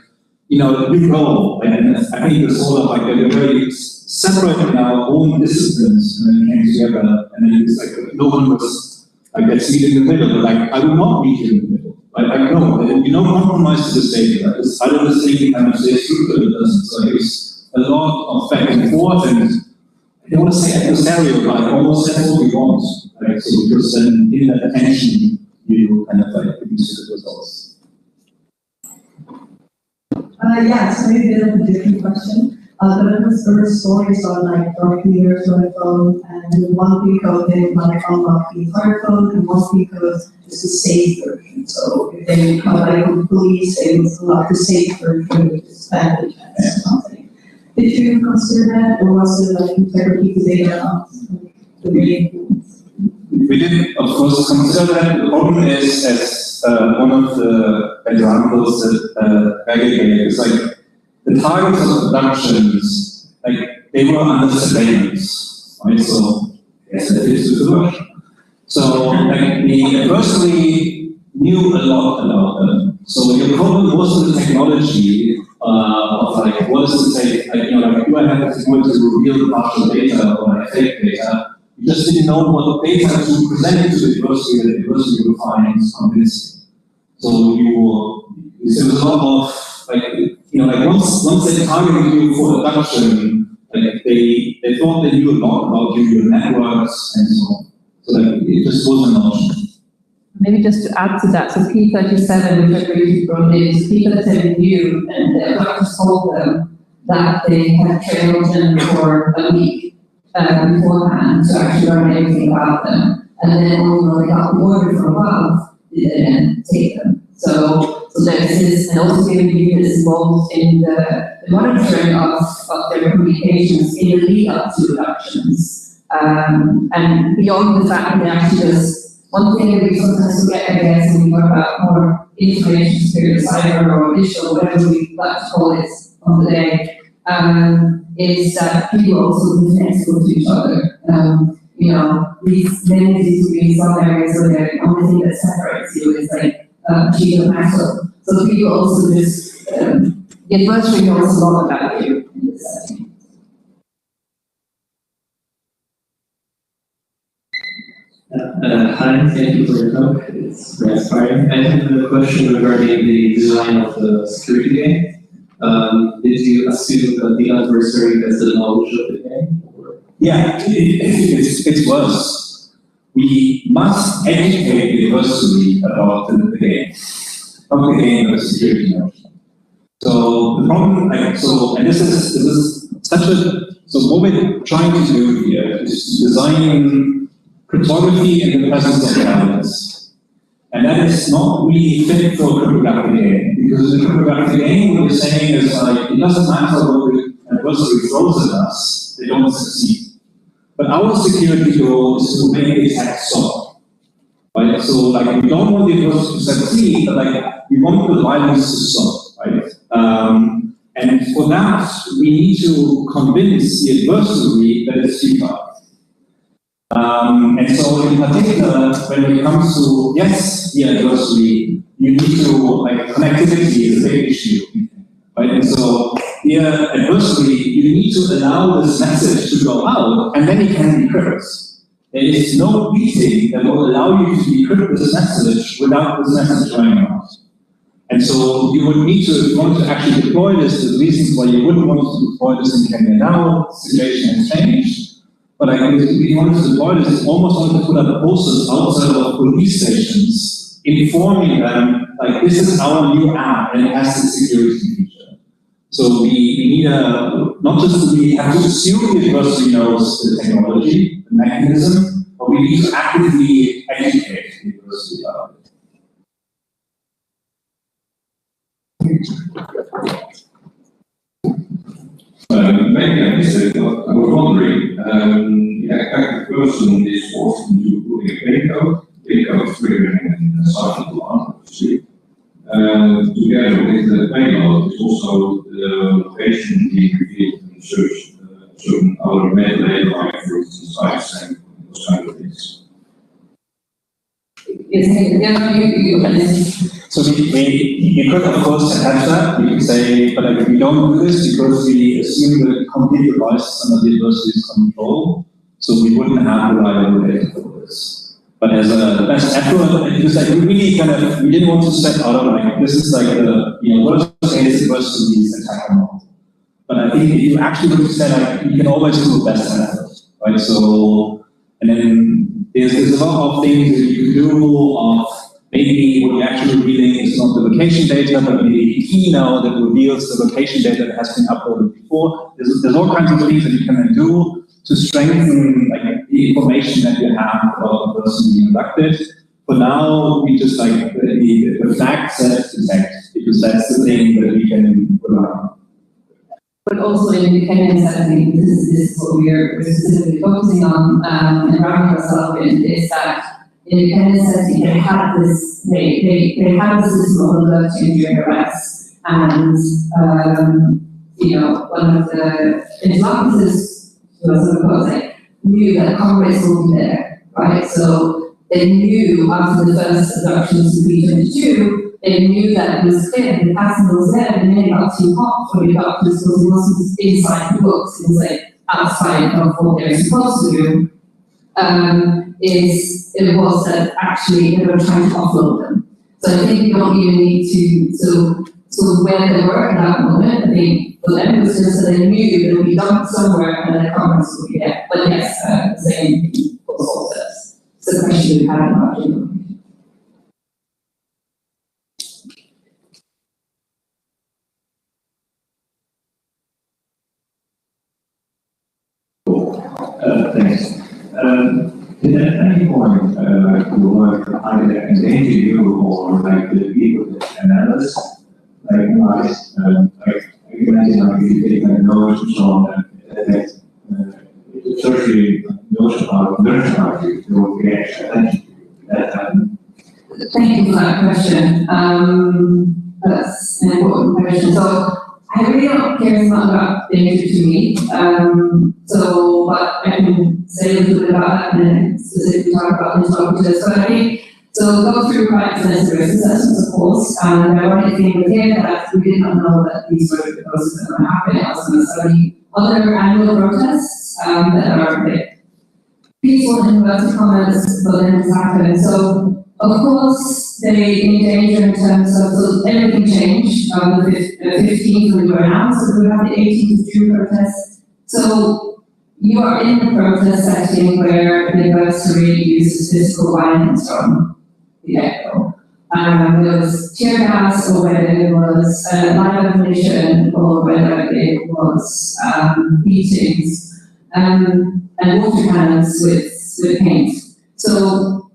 C: you know, we grow, and I think it's sort of like they're very separate in our own disciplines, and then came together, and then it's like no one was like let's meet in the middle, but like I would not meet in the middle. I know, you don't compromise to the state. Like, it's either the state kind of says truth or it doesn't. So there's a lot of back and forth, and I don't want to say adversarial, but almost that's what we want. Right? So because then in that tension, you kind of like produce good results.
E: Yeah, so maybe a bit of a different question. But I was heard stories on like dark meters on the phone, and one peak code they would like unlock the entire phone, and one peak code is the safe version. So if they come like with police, they would unlock the safe version, which is bandage or something. Did you consider that, or was it like integrity of data not the main?
C: We did, of course, consider that. The problem is, as one of the examples that Rikke gave, is like the targets of productions, like they were under surveillance, right? So, yes, that is the version. So, like we personally knew a lot about them. So, your problem wasn't the technology of like what is the take, like, you know, like do I have the technology to reveal partial data or like fake data? You just didn't know what data to present to the university that the university would find convincing. So there was a lot of like, you know, like once they targeted you for production, like they thought they knew a lot about you, your networks and so on. So like it just wasn't an option.
B: Maybe just to add to that, so P37, which I really brought in, is P37 knew, and the doctors told them that they had trailed them for a week beforehand to actually learn everything about them. And then only when they got the order from above, did they then take them. So there's this, and also they view this involved in the monitoring of their communications in the lead up to productions. And beyond the fact that they actually just, one thing that we sometimes forget, I guess, when we talk about more information security, cyber or digital, whatever we like to call it of the day, is that people also live next door to each other. You know, these many of these will be in some areas where the only thing that separates you is like sheet of metal. So people also just the adversary knows a lot about you in this setting.
F: Hi, thank you for your talk. It's very inspiring. I have a question regarding the design of the security game. Did you assume that the adversary has the knowledge of the game? Or?
C: Yeah, it was. We must educate the adversary about the game, not the game of the security notion. So the problem, like, so, and this is such a, so what we're trying to do here is to design cryptography in the presence of violence. And that is not really fit for a cryptographic game, because in a cryptographic game, what you're saying is like, it doesn't matter what the adversary throws at us, they don't succeed. But our security goal is to make the attack stop. Right? So like, we don't want the adversary to succeed, but like, we want the violence to stop, right? And for that, we need to convince the adversary that it's futile. And so in particular, when it comes to, yes, the adversary, you need to, like, connectivity is a big issue, right? And so here, adversary, you need to allow this message to go out, and then it can decrypt. There is no meeting that will allow you to decrypt this message without this message going out. And so you would need to, if you want to actually deploy this, the reasons why you wouldn't want to deploy this in Kenya now, the situation has changed. But I think if you want to deploy this, it's almost like to put up posters outside of police stations, informing them, like, this is our new app and it has the security feature. So we need not just to we have to assume the adversary knows the technology, the mechanism, but we need to actively educate the adversary about it.
G: Maybe I missed it, but I was wondering, the affected person is often putting a pin code triggering and starting to obviously. Together with the payload is also the location being revealed in certain other metadata, like for instance, sites and those kind of things.
C: So we could of course attach that, we could say, but we don't do this because we assume the complete device is under the adversary's control, so we wouldn't have reliable data for this. But as a best effort, it was like we really we didn't want to set out like, this is like the, worst case adversary's attacker model. But I think if you actually look at like, you can always do a best effort, right? So, and then there's a lot of things that you can do of maybe what you're actually reading is not the location data, but maybe a key now that reveals the location data that has been uploaded before. There's all kinds of things that you can do to strengthen like the information that you have about the person being abducted. For now, we just like the fact set detect, because that's the thing that we can rely on.
B: But also in the Kenyan setting, this is what we're specifically focusing on and wrapping ourselves in, is that in the Kenyan setting, they had this, they had the system of alerting during arrest, and one of the interlocutors knew that comrades would be there, right? So they knew after the first abductions in P22, they knew that it was clear that the passenger was there, and they got too hot for the doctors because it wasn't inside the books, it was like outside of what they're supposed to do. It was that actually they were trying to offload them. So I think you don't even need to, so where they were at that moment, I think for them it was just that they knew they would be dumped somewhere and their comments would be there. But yes, the same thing for soldiers. It's a question we had about you.
G: Thanks. Did at any point, like the work either as an engineer or like the people that analysts, like analyze, like I can imagine like if you take like notes and so on, that certainly knows about learn about you, they will pay extra attention to you. Did that happen?
B: Thank you for that question. That's an important question. So I really don't care so much about the interview to me. But I can say a little bit about that and then specifically talk about the interlocutors. But I think, so go through quite extensive risk assessments, of course, and the ironic thing with here that we did not know that these were the processes that were happening. I was going to study other annual protests that are peaceful in inverted commas, but then it's happened. So, of course, they endanger in terms of, so everything changed on the 15th when we were announced, so we have the 18th of June protest. So you are in the protest setting where the adversary uses physical violence from the get-go. There was tear gas, or whether it was live ammunition, or whether it was beatings, and water cannons with paint. So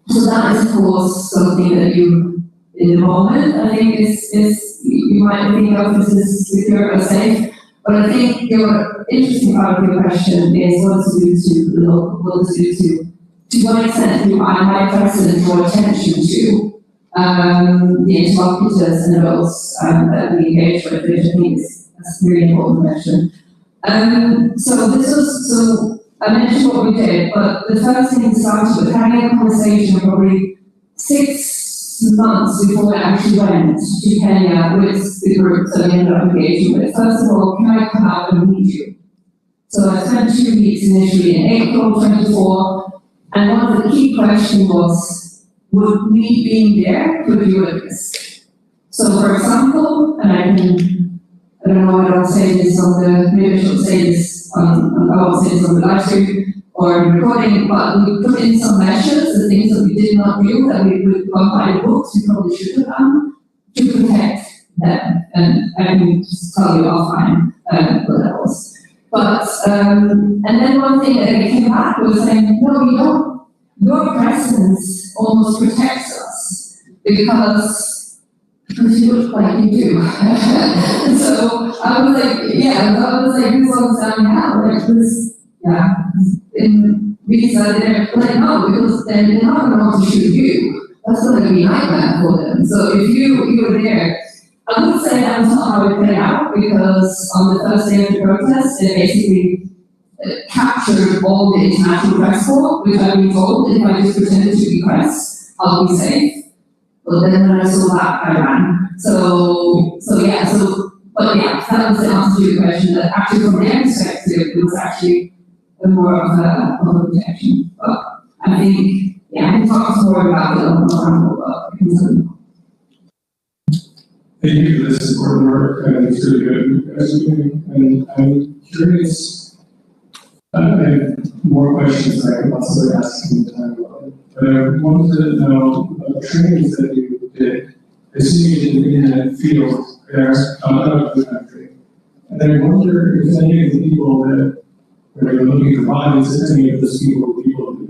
B: that is, of course, something that you, in the moment, I think is you might think of this as secure or safe. But I think your interesting part of your question is what to do to the local, what to do to what extent you might present more attention to the interlocutors and those that we engage with, which I think is a really important question. So I mentioned what we did, but the first thing we started with having a conversation probably 6 months before I actually went to Kenya with the group that I ended up engaging with. First of all, can I come out and meet you? So I spent 2 weeks initially in April 24, and one of the key questions was, would me being there put you at risk? So for example, and I don't know whether I'll say this on the, maybe I should say this I'll say this on the live stream or recording, but we put in some measures, the things that we did not do, that we would buy books, we probably should have done, to protect them. And I can just tell you offline what that was. But, and then one thing that they came back was saying, no, you don't. Your presence almost protects us because you look like you do. So I was like, this one's down now, like this, yeah. In Visa, they're like, no, because then they're not going to want to shoot you. That's going to be a nightmare for them. So if you were there, I would say that was not how it played out, because on the first day of the protest, they basically captured all the international press corps, which I've been told if I just pretended to be press, I'll be safe. But then when I saw that, I ran. But that was the answer to your question, that actually from their perspective, it was actually more of a protection. But I think, I can talk more about it on the
H: Thank you for this important work, and it's really good you guys are doing. And I'm curious, I have more questions that I can possibly ask in the time allotted. But I wanted to know about the trainings that you did. I see you did in the field there, out of the country. And I wonder if any of the people that you're looking to provide, is any of those people who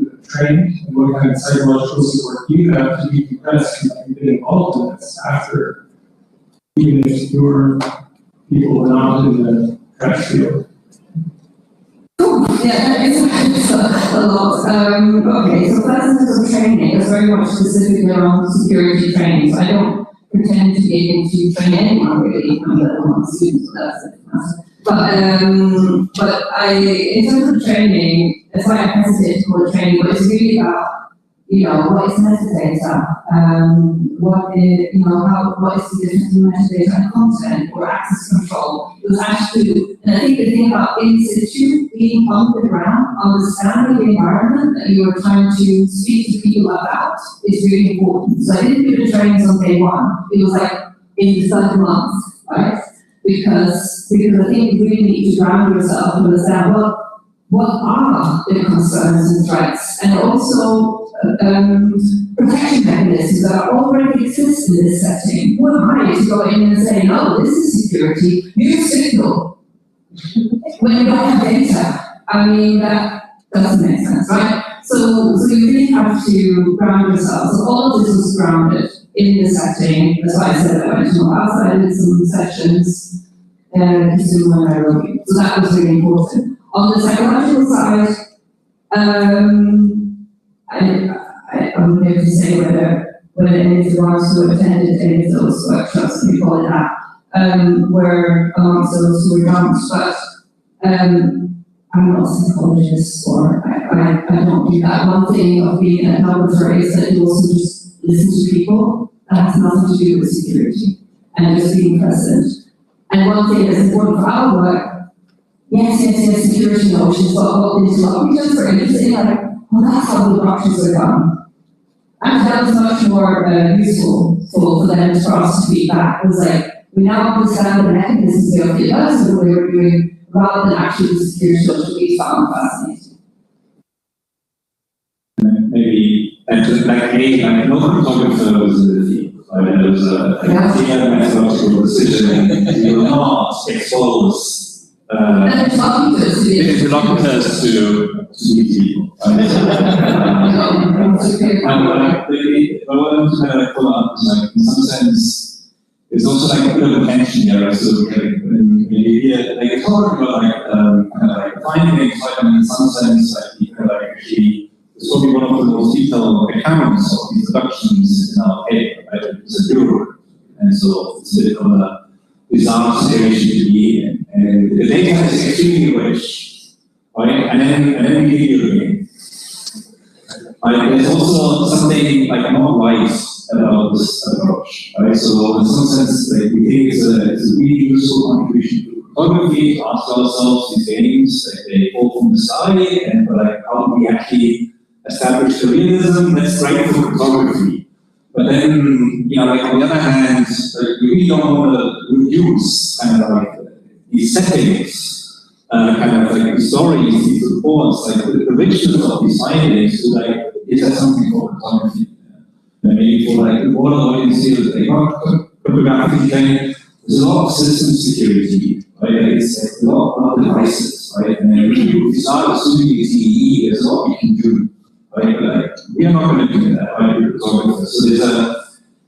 H: have trained, and what kind of psychological support you have to keep impressed and get involved in this after, even if your people were not in the trash field.
B: Yeah, it's a lot. Okay, so first of training is very much specifically around security training. So I don't pretend to be able to train anyone really, I'm not students, so that's it. But in terms of training, that's why I hesitate to call it training, but it's really about, what is metadata, what is the difference in metadata and content or access control. It was actually, and I think the thing about in situ, being on the ground, understanding the environment that you are trying to speak to people about is really important. So I didn't do the trainings on day one. It was like in the third month, right? Because I think you really need to ground yourself and understand what are the concerns and threats, and also protection mechanisms that already exist in this setting. Who am I to go in and say, no, this is security, use signal, when you don't have data? I mean, that doesn't make sense, right? So you really have to ground yourself. So all of this was grounded in the setting. That's why I said I went to outside, I did some sessions, in Nairobi. So that was really important. On the psychological side, I'm going to say whether any of the ones who attended any of those workshops, we call it that, were amongst those who were dumped, but I'm not a psychologist, or I don't do that. One thing of being an laboratory is that you also just listen to people. That has nothing to do with security and just being present. And one thing that's important for our work, yes, security notions, but what interlocutors are interested in, like, well, that's how the options are done. And that was much more useful for them, for us to feedback. It was like, we now understand the mechanisms of the others and what they were doing, rather than actually the security which we found fascinating.
C: Maybe, and just like no photographer was in the field. There was a clear methodological decision, and you will not expose interlocutors to meet people. What I'm trying to pull up is, like, in some sense, it's also like a bit of a tension here. So when you hear, like, you talk about kind of like findings, like, in some sense, like, you kind of like actually, it's probably one of the most detailed accounts of these productions in our paper, right? It's a Europe, and so it's a bit of a bizarre situation to be in. And the data is extremely rich, right? And then we give you a game. Right? There's also something like not right about this approach, right? So in some sense, like, we think it's a really useful contribution to photography to ask ourselves these games, like they fall from the sky, and like how do we actually establish the realism? That's great for photography. But then, you know, like on the other hand, like, we really don't want to reduce kind of like these settings, kind of like the stories, these reports, like the richness of these findings to like, is that something for photography? Maybe for like the broader audience here, like cryptographic thing, there's a lot of system security, right? It's a lot of devices, right? And then if you start assuming it's EE, there's a lot you can do, right? But like, we are not going to do that, right? So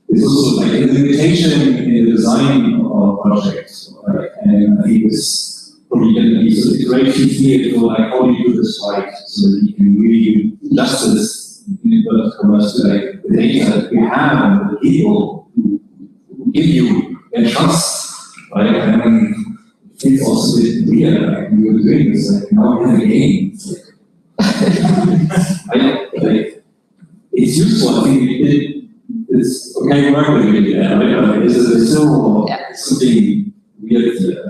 C: there's also like a limitation in the design of projects, right? And I think it's probably going to be sort of iteration here for like how do you do this right, so that you can really do justice in commerce to like the data that we have and the people who give you their trust, right? And then it's also a bit weird, like we were doing this, like now we have a game. Like, it's useful, I think it's okay work with it, right? Like, there's still something weird here.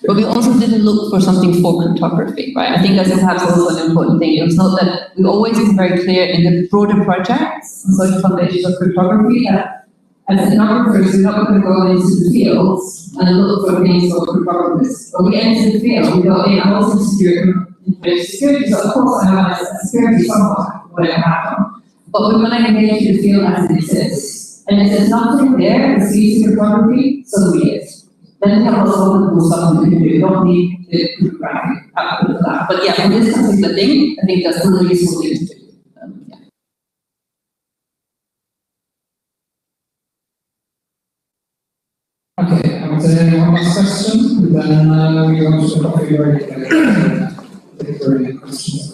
B: But we also didn't look for something for cryptography, right? I think that's perhaps also an important thing. It was not that we always been very clear in the broader projects, social foundations of cryptography, that as ethnographers, we're not going to go into the fields and look for things for cryptographers. But we enter the field, we go in, I'm also security, so of course I have a security somewhere, whatever happened. But we want to engage the field as it exists. And if there's nothing there, it's easy cryptography, so be it. Then we have a lot of cool stuff we can do. We don't need the cryptographic output of that. But yeah, for this particular thing, I think that's really useful thing to do.
A: Okay, I would say one last question, then we go to the coffee break. If there are any questions.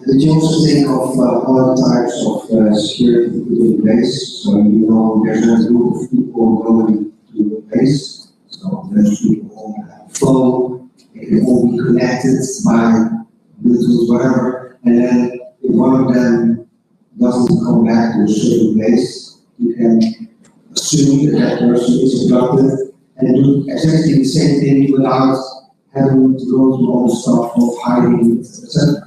I: Did you also think of other types of security within place? So you know there's a group of people going to a place, so there's people all have a phone, they can all be connected by Bluetooth, whatever, and then if one of them doesn't come back to a certain place, you can assume that that person is abducted and do exactly the same thing without having to go through all the stuff of hiding, etc.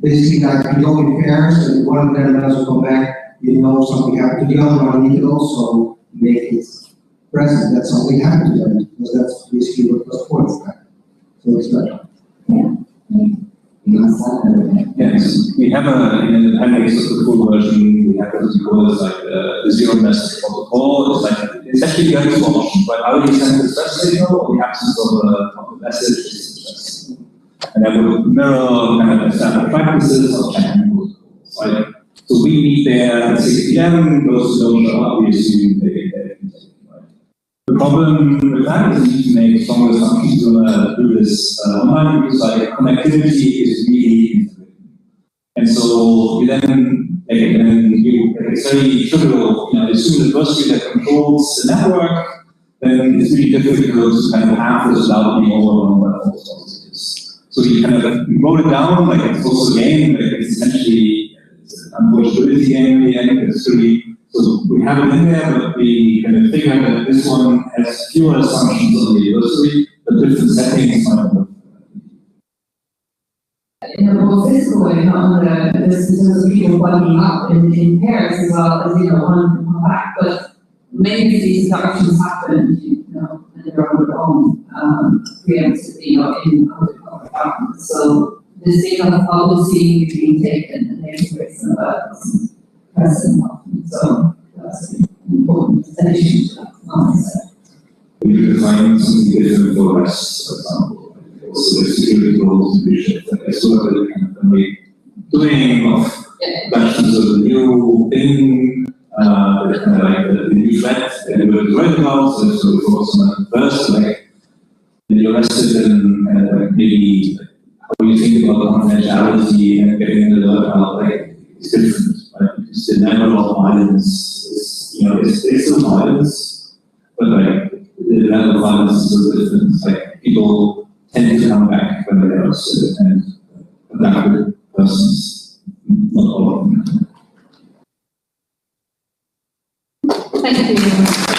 I: Basically, like you go in pairs and one of them doesn't come back, you know something happened to the other one, you can also make it present that something happened to them, because that's basically what was pointed at. So it's better.
C: Yes, we have in an appendix of the full version, we have what we call as like the zero message protocol. It's actually going to option, but how do you send the stress signal or the absence of the message is the stress. And that would mirror kind of standard practices of checking protocols, right? So we meet there at 6 p.m., those who don't show up, we assume they can take it, right? The problem with that is you need to make stronger assumptions to do this online, because like connectivity is really intermittent. And so you then, it's very trivial, you know, assume the first that controls the network, then it's really difficult to kind of have this without being overwhelmed by all sorts of this. So we kind of wrote it down, like it's also a game, like it's essentially an unfortunate game in the end. It's really, so we have it in there, but we kind of figured that this one has fewer assumptions on the anniversary, but different settings might work.
B: In a more physical way, there's people plugging up in pairs as well as, you know, one can come back. But maybe these interactions happen, you know, and they're on their own, preemptively or in other departments. So this thing of policy being taken and integrates and present. So that's an important addition to that mindset.
C: We could find something different for us, for example. Also, the security roles to be shipped. I saw that kind of doing of questions of the new thing, kind of like the new threat that we were worried about. So it was first, like, you're arrested and like maybe how you think about the confidentiality and getting the alert out, like, it's different, right? Because the level of violence is, you know, it's still violence, but like, level of violence is a little different. It's like people tend to come back when they are upset, and that with persons, not all of them.
B: Thank you.